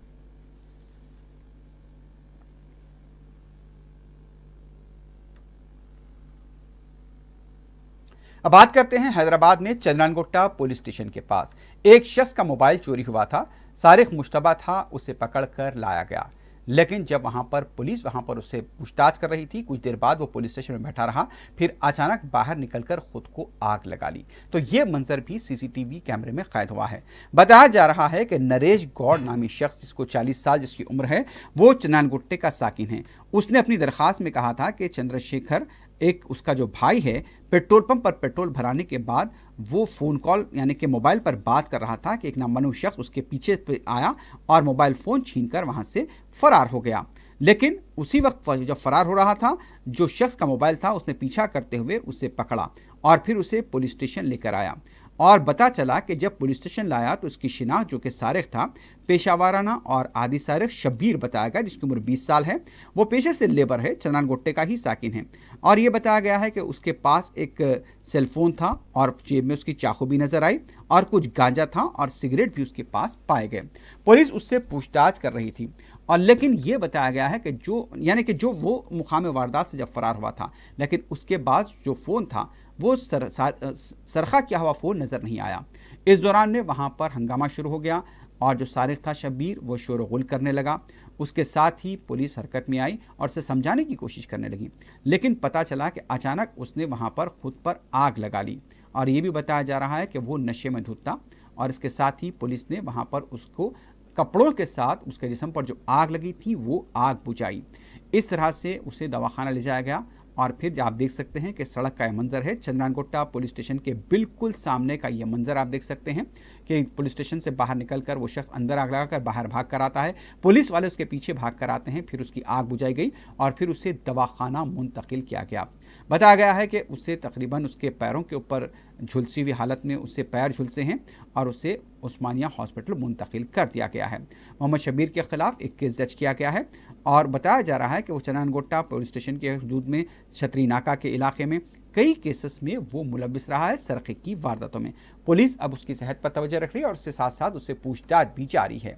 अब बात करते हैं हैदराबाद में चंद्रानगुट्टा पुलिस स्टेशन के पास एक शख्स का मोबाइल चोरी हुआ था। सारिक मुश्तबा था, उसे पकड़कर लाया गया। लेकिन जब वहां पर पुलिस वहां पर उससे पूछताछ कर रही थी, कुछ देर बाद वो पुलिस स्टेशन में बैठा रहा, फिर अचानक बाहर निकलकर खुद को आग लगा ली। तो ये मंजर भी सीसीटीवी कैमरे में कैद हुआ है। बताया जा रहा है कि नरेश गौड़ नामी शख्स, जिसको 40 साल जिसकी उम्र है, वो चंद्रानगुट्टे का साकिन है। उसने अपनी दरखास्त में कहा था कि चंद्रशेखर, एक उसका जो भाई है, पेट्रोल पंप पर पेट्रोल भराने के बाद वो फ़ोन कॉल यानी कि मोबाइल पर बात कर रहा था कि एक नाममालूम शख्स उसके पीछे पे आया और मोबाइल फ़ोन छीनकर वहां से फरार हो गया। लेकिन उसी वक्त जब फरार हो रहा था, जो शख्स का मोबाइल था उसने पीछा करते हुए उसे पकड़ा और फिर उसे पुलिस स्टेशन लेकर आया। और पता चला कि जब पुलिस स्टेशन लाया तो उसकी शिनाख्त, जो कि सारिक था, पेशावाराना और आदि सारिक शब्बीर बताया गया, जिसकी उम्र 20 साल है। वो पेशे से लेबर है, चंद्रानगुट्टे का ही साकिन है। और ये बताया गया है कि उसके पास एक सेलफोन था और जेब में उसकी चाकू भी नजर आई और कुछ गांजा था और सिगरेट भी उसके पास पाए गए। पुलिस उससे पूछताछ कर रही थी और लेकिन ये बताया गया है कि जो वो मुकाम वारदात से जब फरार हुआ था, लेकिन उसके बाद जो फ़ोन था वो सरखा किया हुआ फ़ोन नज़र नहीं आया। इस दौरान में वहाँ पर हंगामा शुरू हो गया और जो सारिक था शब्बीर, वो शोर-गुल करने लगा। उसके साथ ही पुलिस हरकत में आई और उसे समझाने की कोशिश करने लगी, लेकिन पता चला कि अचानक उसने वहाँ पर खुद पर आग लगा ली। और ये भी बताया जा रहा है कि वो नशे में धुत था और इसके साथ ही पुलिस ने वहाँ पर उसको कपड़ों के साथ उसके जिस्म पर जो आग लगी थी वो आग बुझाई। इस तरह से उसे दवाखाना ले जाया गया और फिर आप देख सकते हैं कि सड़क का यह मंजर है। चंद्रानगुट्टा पुलिस स्टेशन के बिल्कुल सामने का यह मंजर आप देख सकते हैं कि पुलिस स्टेशन से बाहर निकलकर वो शख्स अंदर आग लगाकर बाहर भाग कर आता है। पुलिस वाले उसके पीछे भाग कर आते हैं, फिर उसकी आग बुझाई गई और फिर उसे दवाखाना मुंतकिल किया गया। बताया गया है कि उसे तकरीबन उसके पैरों के ऊपर झुलसी हुई हालत में उससे पैर झुलसे हैं और उसे उस्मानिया हॉस्पिटल मुंतकिल कर दिया गया है। मोहम्मद शब्बीर के खिलाफ एक केस दर्ज किया गया है और बताया जा रहा है कि वो चंद्रानगुट्टा पुलिस स्टेशन के हदूद में छतरी नाका के इलाके में कई केसेस में वो मुलविस रहा है सरक़े की वारदातों में। पुलिस अब उसकी सेहत पर तवज्जो रख रही है और उसके साथ साथ उससे पूछताछ भी जारी है।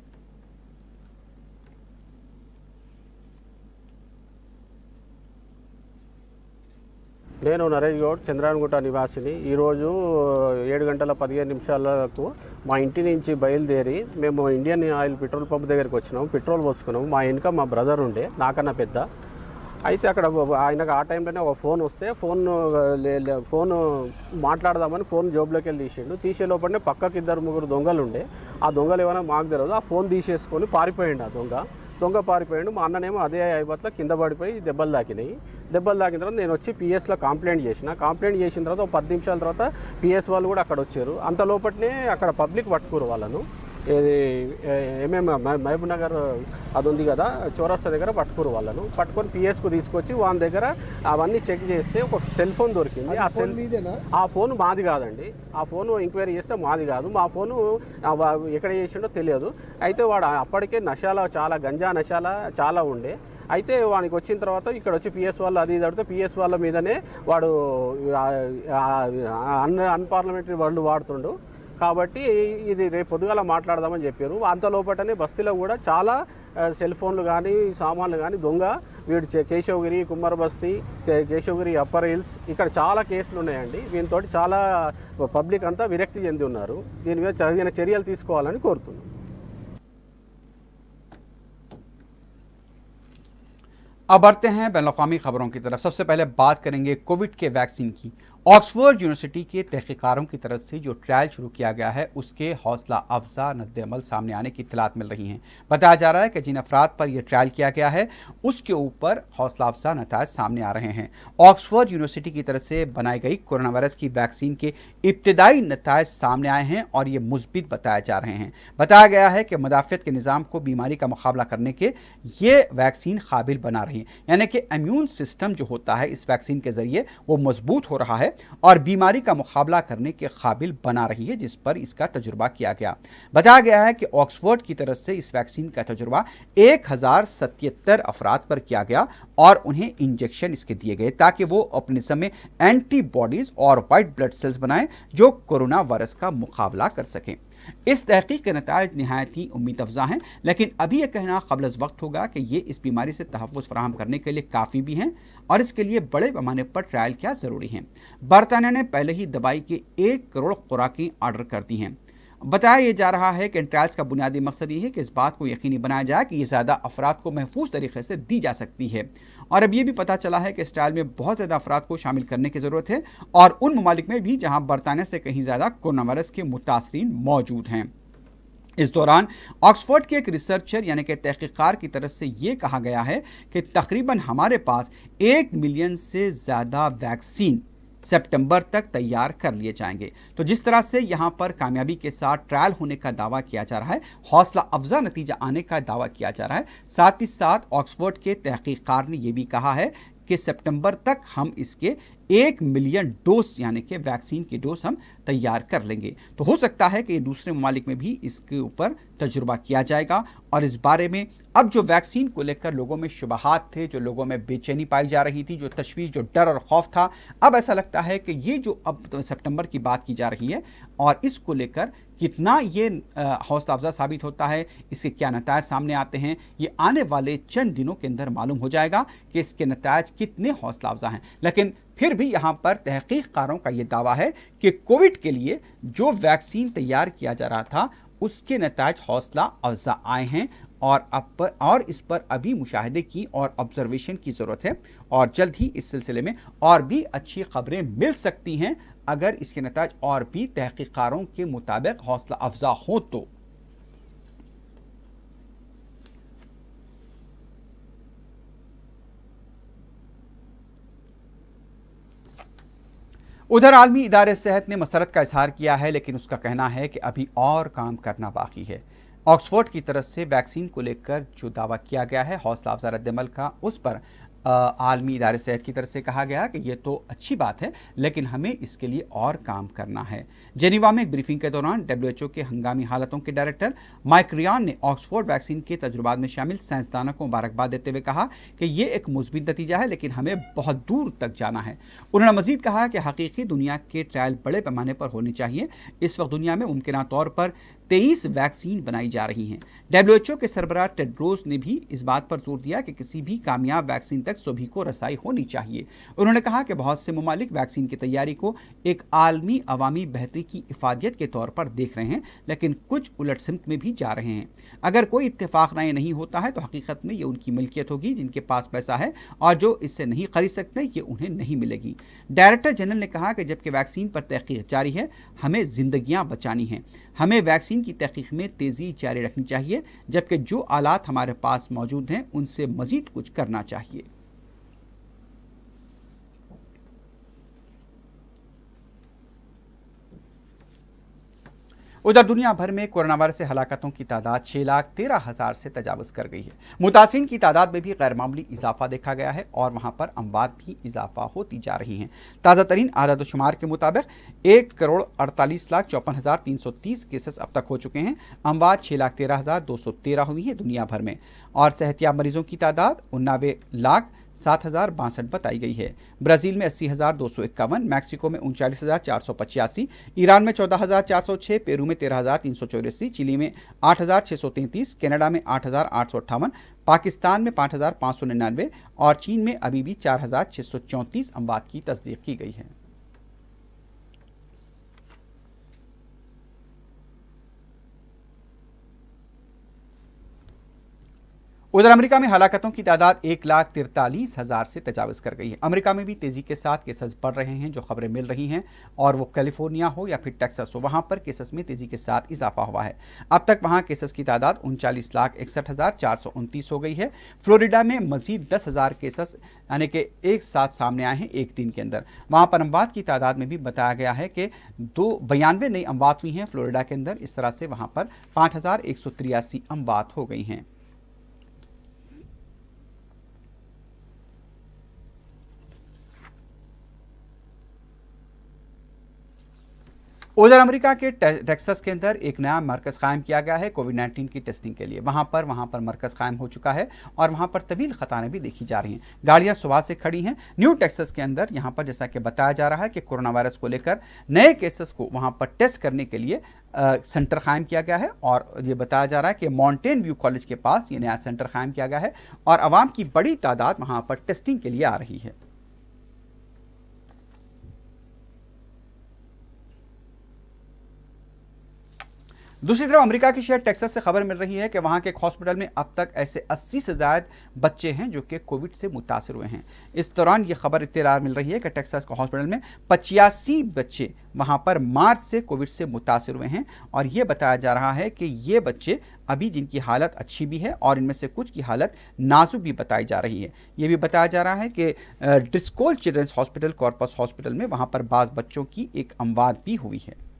నేను నరేష్ గౌడ్ చంద్రానగుట్ట నివాసిని। ఈరోజు 7:15 మా ఇంటి నుంచి బయలుదేరి మేము ఇండియన్ ఆయిల్ పెట్రోల్ పంప్ దగ్గరికి వచ్చినాము, పెట్రోల్ పోసుకున్నాము। మా వెనుక మా బ్రదర్ ఉండే, నాకన్నా పెద్ద। అయితే అక్కడ ఆయనకు ఆ టైంలోనే ఒక ఫోన్ వస్తే ఫోన్ మాట్లాడదామని ఫోన్ జోబులోకి వెళ్ళి తీసే లోపలనే పక్కకి 2-3 దొంగలు ఉండే। ఆ దొంగలు ఏమైనా మాకు తెలియదు, ఆ ఫోన్ తీసేసుకొని పారిపోయిండు। ఆ దొంగ పారిపోయాడు। మా అన్ననేమో అదే అయిపోట్ల కింద పడిపోయి దెబ్బలు తాకినాయి। దెబ్బలు తాకిన తర్వాత నేను వచ్చి పిఎస్లో కంప్లైంట్ చేసిన తర్వాత ఒక 10 నిమిషాల తర్వాత పిఎస్ వాళ్ళు కూడా అక్కడ వచ్చారు। అంత లోపలనే అక్కడ పబ్లిక్ పట్టుకురు వాళ్ళను। ఇది మహబూబ్ నగర్ అది ఉంది కదా, చౌరస్తా దగ్గర పట్టుకురు వాళ్ళను। పట్టుకొని పిఎస్కు తీసుకొచ్చి వాళ్ళ దగ్గర అవన్నీ చెక్ చేస్తే ఒక సెల్ ఫోన్ దొరికింది। ఆ ఫోన్ మాది కాదండి, ఆ ఫోన్ ఎంక్వైరీ చేస్తే మాది కాదు, మా ఫోను ఎక్కడ చేసిండో తెలియదు। అయితే వాడు అప్పటికే చాలా గంజా నశాల చాలా ఉండే। అయితే వానికి వచ్చిన తర్వాత ఇక్కడ వచ్చి పిఎస్ వాళ్ళు అది అడితే పిఎస్ వాళ్ళ మీదనే వాడు అన్పార్లమెంటరీ వర్డ్ వాడుతుండు। కాబట్టి ఇది రేపు పొద్దుగాల మాట్లాడదామని చెప్పారు। అంత లోపటనే బస్తీలో కూడా చాలా సెల్ ఫోన్లు కానీ సామాన్లు కానీ దొంగ వీడు కేశవగిరి, కుమ్మర బస్తీ, కేశవగిరి, అప్పర్ హిల్స్ ఇక్కడ చాలా కేసులు ఉన్నాయండి। దీంతో చాలా పబ్లిక్ అంతా విరక్తి చెంది ఉన్నారు। దీని మీద తగిన చర్యలు తీసుకోవాలని కోరుతున్నాం। अब बढ़ते हैं बैनुल-अक़वामी खबरों की तरफ। सबसे पहले बात करेंगे कोविड के वैक्सीन की। ऑक्सफोर्ड यूनिवर्सिटी के तहकीकारों की तरफ से जो ट्रायल शुरू किया गया है उसके हौसला अफजा नद्दे-अमल सामने आने की इत्तलात मिल रही हैं। बताया जा रहा है कि जिन अफराद पर यह ट्रायल किया गया है उसके ऊपर हौसला अफजा नतायज सामने आ रहे हैं। ऑक्सफोर्ड यूनिवर्सिटी की तरफ से बनाई गई कोरोना वायरस की वैक्सीन के इब्तदाई नतायज सामने आए हैं और ये मुस्बित बताए जा रहे हैं। बताया गया है कि मदाफियत के निज़ाम को बीमारी का मुकाबला करने के ये वैक्सीन काबिल बना रही है, यानी कि इम्यून सिस्टम जो होता है इस वैक्सीन के जरिए वो मजबूत हो रहा है और बीमारी का मुकाबला करने के काबिल बना रही है, जिस पर इसका तजुर्बा किया गया। बताया गया है कि ऑक्सफोर्ड की तरफ से इस वैक्सीन का तजुर्बा 1077 अफराद पर किया गया और उन्हें इंजेक्शन इसके दिए गए ताकि वो अपने समय एंटीबॉडीज और वाइट ब्लड सेल्स बनाएं जो कोरोना वायरस का मुकाबला कर सकें। इस तहकीक के नतायज निहायत ही उम्मीद अफजा हैं, लेकिन अभी यह कहना कबल अज़ वक्त होगा कि ये इस बीमारी से तहफ़्फ़ुज़ फराहम करने के लिए काफ़ी भी हैं और इसके लिए बड़े पैमाने पर ट्रायल क्या ज़रूरी हैं। बरतानिया ने पहले ही दवाई के 1 करोड़ खुराकें ऑर्डर कर दी हैं। बताया जा रहा है कि इन ट्रायल्स का बुनियादी मकसद ये है कि इस बात को यकीनी बनाया जाए कि ये ज़्यादा अफराद को महफूज तरीके से दी जा सकती है। और अब ये भी पता चला है कि इस ट्रायल में बहुत ज़्यादा अफराद को शामिल करने की ज़रूरत है और उन ममालिक में भी जहाँ बरतानिया से कहीं ज़्यादा कोरोना वायरस के मुतासरीन मौजूद हैं। इस दौरान ऑक्सफोर्ड के एक रिसर्चर यानी कि तहकीकार की तरफ से ये कहा गया है कि तकरीबन हमारे पास 1 मिलियन से ज़्यादा वैक्सीन सितंबर तक तैयार कर लिए जाएंगे। तो जिस तरह से यहां पर कामयाबी के साथ ट्रायल होने का दावा किया जा रहा है, हौसला अफजा नतीजा आने का दावा किया जा रहा है, साथ ही साथ ऑक्सफोर्ड के तहकीकार ने यह भी कहा है कि सितंबर तक हम इसके 1 मिलियन डोज यानी कि वैक्सीन के डोज हम तैयार कर लेंगे। तो हो सकता है कि दूसरे ममालिक में भी इसके ऊपर तजुर्बा किया जाएगा और इस बारे में अब जो वैक्सीन को लेकर लोगों में शुबहात थे, जो लोगों में बेचैनी पाई जा रही थी, जो तशवीश, जो डर और खौफ था, अब ऐसा लगता है कि ये जो अब सितंबर की बात की जा रही है और इसको लेकर कितना ये हौसला अफजा साबित होता है, इसके क्या नतायज सामने आते हैं, ये आने वाले चंद दिनों के अंदर मालूम हो जाएगा कि इसके नतायज कितने हौसला अफजा हैं। लेकिन फिर भी यहाँ पर तहकीककारों का ये दावा है कि कोविड के लिए जो वैक्सीन तैयार किया जा रहा था उसके नतायज हौसला अफजा आए हैं और इस पर अभी मुशाहिदे की और ऑब्जर्वेशन की ज़रूरत है और जल्द ही इस सिलसिले में और भी अच्छी खबरें मिल सकती हैं अगर इसके नतायज और भी तहकीकारों के मुताबिक हौसला अफजा हो तो। उधर आलमी इदारे सेहत ने मसरत का इजहार किया है, लेकिन उसका कहना है कि अभी और काम करना बाकी है। ऑक्सफोर्ड की तरफ से वैक्सीन को लेकर जो दावा किया गया है हौसला अफजा रद्द-ए-अमल का, उस पर आलमी इदारे सेहत की तरफ से कहा गया कि ये तो अच्छी बात है लेकिन हमें इसके लिए और काम करना है। जेनीवा में एक ब्रीफिंग के दौरान WHO के हंगामी हालातों के डायरेक्टर माइक रियान ने ऑक्सफोर्ड वैक्सीन के तजुर्बात में शामिल साइंसदानों को मुबारकबाद देते हुए कहा कि ये एक मुस्बित नतीजा है लेकिन हमें बहुत दूर तक जाना है। उन्होंने मजीद कहा कि हकीकी दुनिया के ट्रायल बड़े पैमाने पर होने चाहिए। इस वक्त दुनिया में मुमकिन तौर पर 23 वैक्सीन बनाई जा रही हैं। WHO के सरबराह टेड्रोस ने भी इस बात पर जोर दिया कि किसी भी कामयाब वैक्सीन तक सभी को रसाई होनी चाहिए। उन्होंने कहा कि बहुत से ममालिक वैक्सीन की तैयारी को एक आलमी अवामी बेहतरी की इफादियत के तौर पर देख रहे हैं, लेकिन कुछ उलट सिमत में भी जा रहे हैं। अगर कोई इत्तेफाक राय नहीं होता है तो हकीकत में ये उनकी मिल्कियत होगी, जिनके पास पैसा है और जो इससे नहीं खरीद सकते ये उन्हें नहीं मिलेगी। डायरेक्टर जनरल ने कहा कि जबकि वैक्सीन पर तहकीक जारी है, हमें जिंदगियां बचानी हैं। हमें वैक्सीन की तहकीक में तेज़ी जारी रखनी चाहिए, जबकि जो आलात हमारे पास मौजूद हैं उनसे मजीद कुछ करना चाहिए। उधर दुनिया भर में कोरोना वायरस से हलाकतों की तादाद 6,13,000 से तजावज़ कर गई है। मुतासिरीन की तादाद में भी गैर मामूली इजाफा देखा गया है और वहां पर अमवात भी इजाफा होती जा रही हैं। ताज़ा तरीन आदाद शुमार के मुताबिक 1,48,54,330 केसेस अब तक हो चुके हैं। अमवात 6,13,213 हुई है दुनिया भर में और सेहतियाब मरीजों की तादाद 19,07,062 बताई गई है। ब्राज़ील में 80,251, मैक्सिको में 39,485, ईरान में 14,406, पेरू में 13,384, चिली में 8,633, कनाडा में 8,858, पाकिस्तान में 5,599 और चीन में अभी भी 4,634 अमवात की तस्दीक की गई है। उधर अमेरिका में हलाकतों की तादाद 1,43,000 से तजावज कर गई है। अमेरिका में भी तेजी के साथ केसेस बढ़ रहे हैं। जो खबरें मिल रही हैं, और वो कैलिफोर्निया हो या फिर टेक्सास हो, वहां पर केसेस में तेजी के साथ इजाफा हुआ है। अब तक वहां केसेस की तादाद 39,61,429 हो गई है। फ्लोरिडा में मजीद 10,000 केसेस यानी कि एक साथ सामने आए हैं एक दिन के अंदर। वहां पर अमवात की तादाद में भी बताया गया है कि 92 नई अमवात हुई हैं फ्लोरिडा के अंदर। इस तरह से वहां पर 5,183 अमवात हो गई हैं। उधर अमेरिका के टेक्सास के अंदर एक नया मरकज कायम किया गया है कोविड-19 की टेस्टिंग के लिए। वहां पर मरकज कायम हो चुका है और वहां पर तवील कतारें भी देखी जा रही हैं। गाड़ियां सुबह से खड़ी हैं न्यू टेक्सास के अंदर। यहां पर जैसा कि बताया जा रहा है कि कोरोना वायरस को लेकर नए केसेस को वहां पर टेस्ट करने के लिए सेंटर कायम किया गया है। और ये बताया जा रहा है कि माउंटेन व्यू कॉलेज के पास ये नया सेंटर कायम किया गया है और आवाम की बड़ी तादाद वहां पर टेस्टिंग के लिए आ रही है। दूसरी तरफ अमेरिका के शहर टेक्सास से खबर मिल रही है कि वहां के एक हॉस्पिटल में अब तक ऐसे 80 से ज्यादा बच्चे हैं जो कि कोविड से मुतासर हुए हैं। इस दौरान ये खबर इत्तला मिल रही है कि टेक्सास के हॉस्पिटल में 85 बच्चे वहां पर मार्च से कोविड से मुतासर हुए हैं। और ये बताया जा रहा है कि ये बच्चे अभी जिनकी हालत अच्छी भी है और इनमें से कुछ की हालत नाजुक भी बताई जा रही है। ये भी बताया जा रहा है कि डिस्कोल चिल्ड्रंस हॉस्पिटल, कॉर्पस हॉस्पिटल में वहां पर बाज बच्चों की एक अमवात भी हुई है।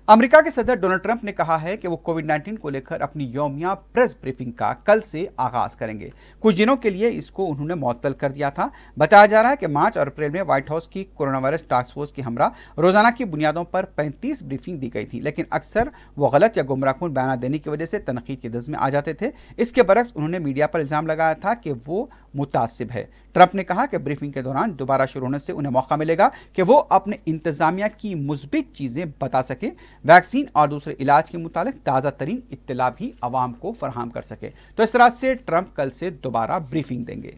अमेरिका के सदर डोनाल्ड ट्रंप ने कहा है कि वो कोविड-19 को लेकर अपनी यौमिया प्रेस ब्रीफिंग का कल से आगाज करेंगे। कुछ दिनों के लिए इसको उन्होंने मुअत्तल कर दिया था। बताया जा रहा है कि मार्च और अप्रैल में व्हाइट हाउस की कोरोना वायरस टास्क फोर्स की हमरा रोजाना की बुनियादों पर 35 ब्रीफिंग दी गई थी, लेकिन अक्सर वो गलत या गुमराहकुन बयान देने की वजह से तनकीद के दज़ में आ जाते थे। इसके बरक्स उन्होंने मीडिया पर इल्जाम लगाया था कि वो मुतासिब है। ट्रंप ने कहा कि ब्रीफिंग के दौरान दोबारा शुरू होने से उन्हें मौका मिलेगा कि वो अपने इंतजामिया की मुस्बित चीजें बता सके, वैक्सीन और दूसरे इलाज के मुतालिक ताज़ा तरीन इत्तला भी आवाम को फराहम कर सके। तो इस तरह से ट्रंप कल से दोबारा ब्रीफिंग देंगे।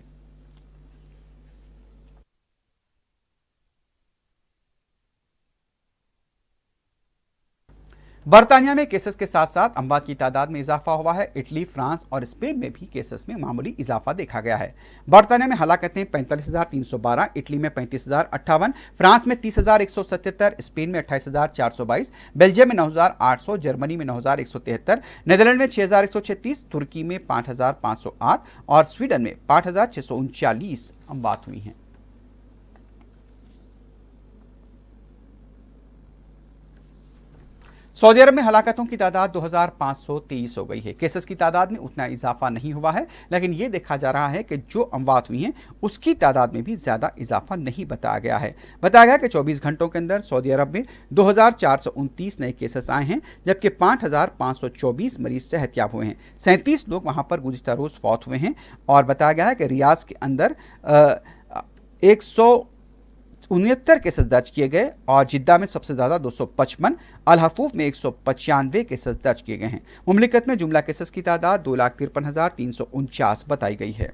बर्तानिया में केसेस के साथ साथ अमवात की तादाद में इजाफा हुआ है। इटली, फ्रांस और स्पेन में भी केसेस में मामूली इजाफा देखा गया है। बर्तानिया में हलाकतें 45,312, इटली में 35,058, फ्रांस में 30,177, स्पेन में 28,422, बेल्जियम में 9,800, जर्मनी में 9,173, नीदरलैंड में 6,136, तुर्की में 5,508 और स्वीडन में 5,639 अमवात हुई हैं। सऊदी अरब में हलाकतों की तादाद 2,523 हो गई है। केसेस की तादाद में उतना इजाफा नहीं हुआ है, लेकिन यह देखा जा रहा है कि जो अमवात हुई हैं उसकी तादाद में भी ज्यादा इजाफा नहीं बताया गया है। बताया गया कि 24 घंटों के अंदर सऊदी अरब में 2,429 नए केसेस आए हैं, जबकि 5,524 मरीज सेहतयाब हुए हैं। 37 लोग वहां पर गुज़िश्ता रोज फौत हुए हैं। और बताया गया है कि रियाज के अंदर 169 केसेस दर्ज किए गए और जिद्दा में सबसे ज्यादा 255, अल हफूफ में 195 केसेस दर्ज किए गए हैं। मुमलिकत में जुमला केसेस की तादाद 2,53,349 बताई गई है।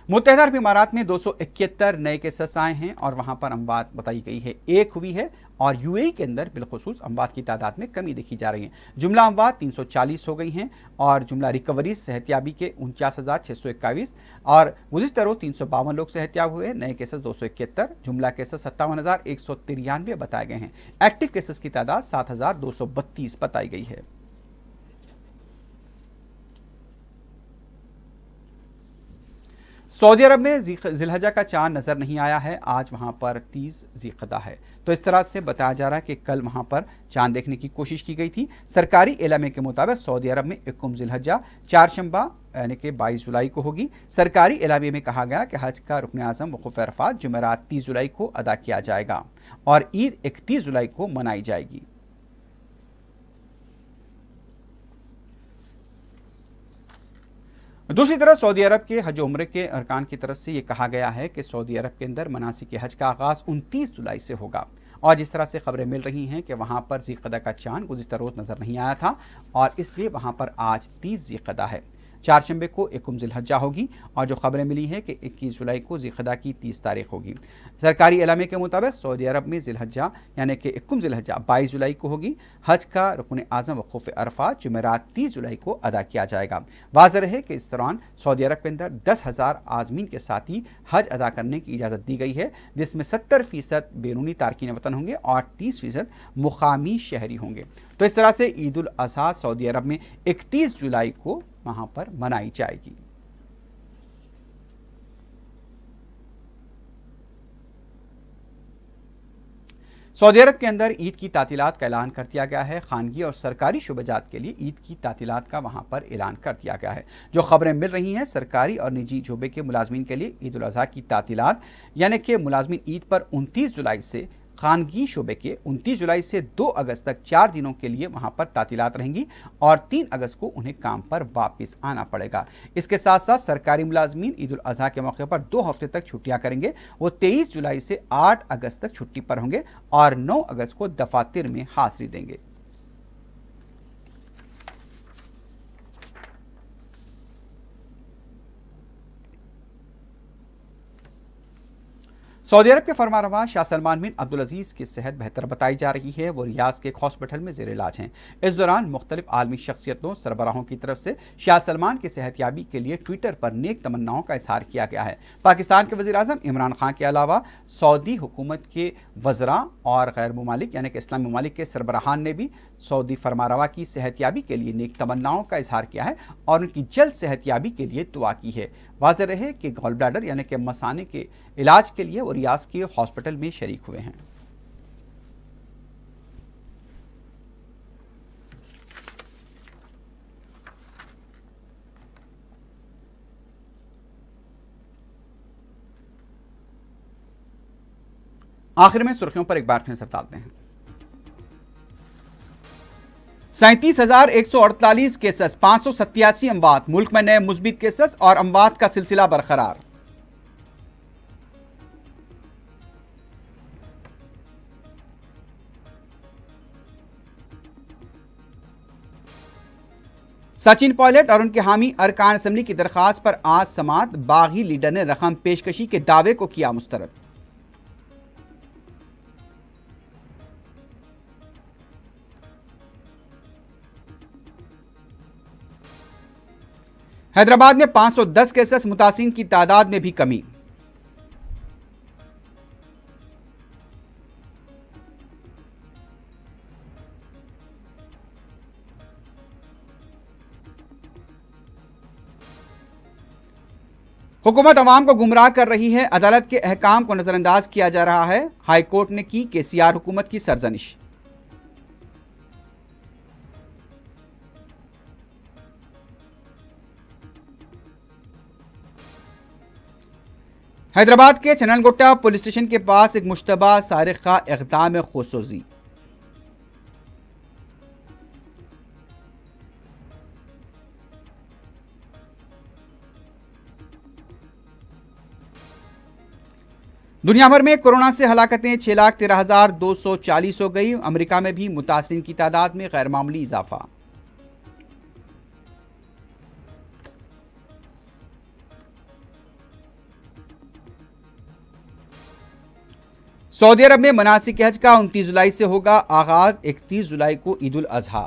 मुत्तहदा अरब इमारात में 271 नए केसेस आए हैं और वहां पर अमवात बताई गई है 1 हुई है। और यूएई के अंदर बिलखुसूस अमवात की तादाद में कमी देखी जा रही है। जुमला अमवात 340 हो गई हैं और जुमला रिकवरीज सेहतियाबी के 49,621 और गुज़िश्ता रोज़ 352 लोग सेहतियाब हुए। नए केसेस 271, जुमला केसेस 57,193 बताए गए हैं। एक्टिव केसेस की तादाद 7,232 बताई गई है। सऊदी अरब में जिलहजा का चांद नजर नहीं आया है। आज वहां पर 30 ज़िलक़दा है। तो इस तरह से बताया जा रहा है कि कल वहां पर चांद देखने की कोशिश की गई थी। सरकारी एलामे के मुताबिक सऊदी अरब में 21 जिलहजा चारशंबा यानी कि 22 जुलाई को होगी। सरकारी एलामे में कहा गया कि हज का रुकन आज़म वक़ूफ़ अरफ़ात जुमेरात 30 जुलाई को अदा किया जाएगा और ईद 31 जुलाई को मनाई जाएगी। दूसरी तरफ सऊदी अरब के हज उम्रे के अरकान की तरफ से ये कहा गया है कि सऊदी अरब के अंदर मनासिक हज का आगाज़ 29 जुलाई से होगा। और जिस तरह से खबरें मिल रही हैं कि वहाँ पर ज़िलक़दा का चांद गुज़िश्ता रोज़ नज़र नहीं आया था और इसलिए वहाँ पर आज 30 ज़िलक़दा है। चारशंबे को 21 ज़िलहज्जा होगी और जो खबरें मिली हैं कि 21 जुलाई को ज़िलक़दा की 30 तारीख होगी। सरकारी एलामे के मुताबिक सऊदी अरब में ज़िलहज्जा यानी कि 21 ज़िलहज्जा 22 जुलाई को होगी। हज का रुकन आज़म वक़ूफ़ अरफ़ात जुमेरात 30 जुलाई को अदा किया जाएगा। वाज़ेह रहे कि इस दौरान सऊदी अरब के अंदर 10,000 आज़मीन के साथ ही हज अदा करने की इजाज़त दी गई है, जिसमें 70% बैरूनी तारकीन वतन होंगे और 30% मुकामी शहरी होंगे। तो इस तरह से ईद उल अज़हा सऊदी अरब में 31 जुलाई को वहां पर मनाई जाएगी। सऊदी अरब के अंदर ईद की तातीलात का ऐलान कर दिया गया है। खानगी और सरकारी शुबजात के लिए ईद की तातीलात का वहां पर ऐलान कर दिया गया है। जो खबरें मिल रही हैं, सरकारी और निजी शोबे के मुलाजमीन के लिए ईद उल अज़हा की तातीलात यानी कि मुलाजमीन ईद पर 29 जुलाई से, खानगी शोबे के 29 जुलाई से 2 अगस्त तक 4 दिनों के लिए वहां पर तातीलात रहेंगी और 3 अगस्त को उन्हें काम पर वापस आना पड़ेगा। इसके साथ साथ सरकारी मुलाजमीन ईद उल अज़हा के मौके पर 2 हफ्ते तक छुट्टियां करेंगे। वो 23 जुलाई से 8 अगस्त तक छुट्टी पर होंगे और 9 अगस्त को दफातर में हाजिरी देंगे। सऊदी अरब के फरमारवा शाह सलमान बिन अब्दुल अजीज की सेहत बेहतर बताई जा रही है। वो रियाज के एक हॉस्पिटल में जेर इलाज हैं। इस दौरान मुख्तलिफ आलमी शख्सियतों सरबराहों की तरफ से शाह सलमान की सेहतयाबी के लिए ट्विटर पर नेक तमन्नाओं का इजहार किया गया है। पाकिस्तान के वज़ीर आज़म इमरान खान के अलावा सऊदी हुकूमत के वज़रा और गैर ममालिक यानी कि इस्लामी ममालिक के सरबराहान ने भी सऊदी फरमारवा की सेहतयाबी के लिए नेक तमन्नाओं का इजहार किया है और उनकी जल्द सेहतयाबी के लिए दुआ की है। वाज़ेह रहे कि गॉल ब्लैडर यानी कि मसाने के इलाज के लिए वो रियाज के हॉस्पिटल में शरीक हुए हैं। आखिर में सुर्खियों पर एक बार फिर नजर डालते हैं। 37,148 केसेस, 587 अमवात। मुल्क में नए मुस्बित केसेस और अमवात का सिलसिला बरकरार। सचिन पायलट और उनके हामी अरकान असम्बली की दरखास्त पर आज समात। बागी लीडर ने रकम पेशकशी के दावे को किया मुस्तरद। हैदराबाद में 510 केसेस, मुतासिरीन की तादाद में भी कमी। हुकूमत अवाम को गुमराह कर रही है, अदालत के अहकाम को नजरअंदाज किया जा रहा है। हाई कोर्ट ने की केसीआर हुकूमत की सरजनिश। हैदराबाद के चननगुट्टा पुलिस स्टेशन के पास एक मुश्तबा सारिक का इक़दाम खुसूसी। दुनिया भर में कोरोना से हलाकतें 6,13,240 हो गई। अमेरिका में भी मुतासरीन की तादाद में गैर मामूली इजाफा। सऊदी अरब में मनासिक हज का 29 जुलाई से होगा आगाज। 31 जुलाई को ईद उल अज़हा।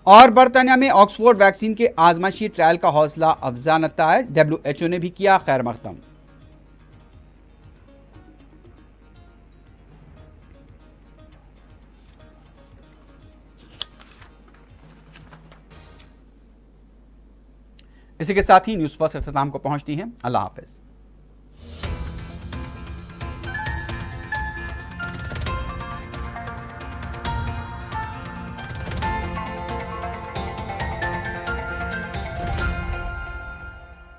और बरतानिया में ऑक्सफोर्ड वैक्सीन के आजमाइशी ट्रायल का हौसला अफजा नताइज। WHO ने भी किया खैर मकदम। इसी के साथ ही न्यूज़ फर्स्ट अख्ताम को पहुंचती हैं। अल्लाह हाफिज।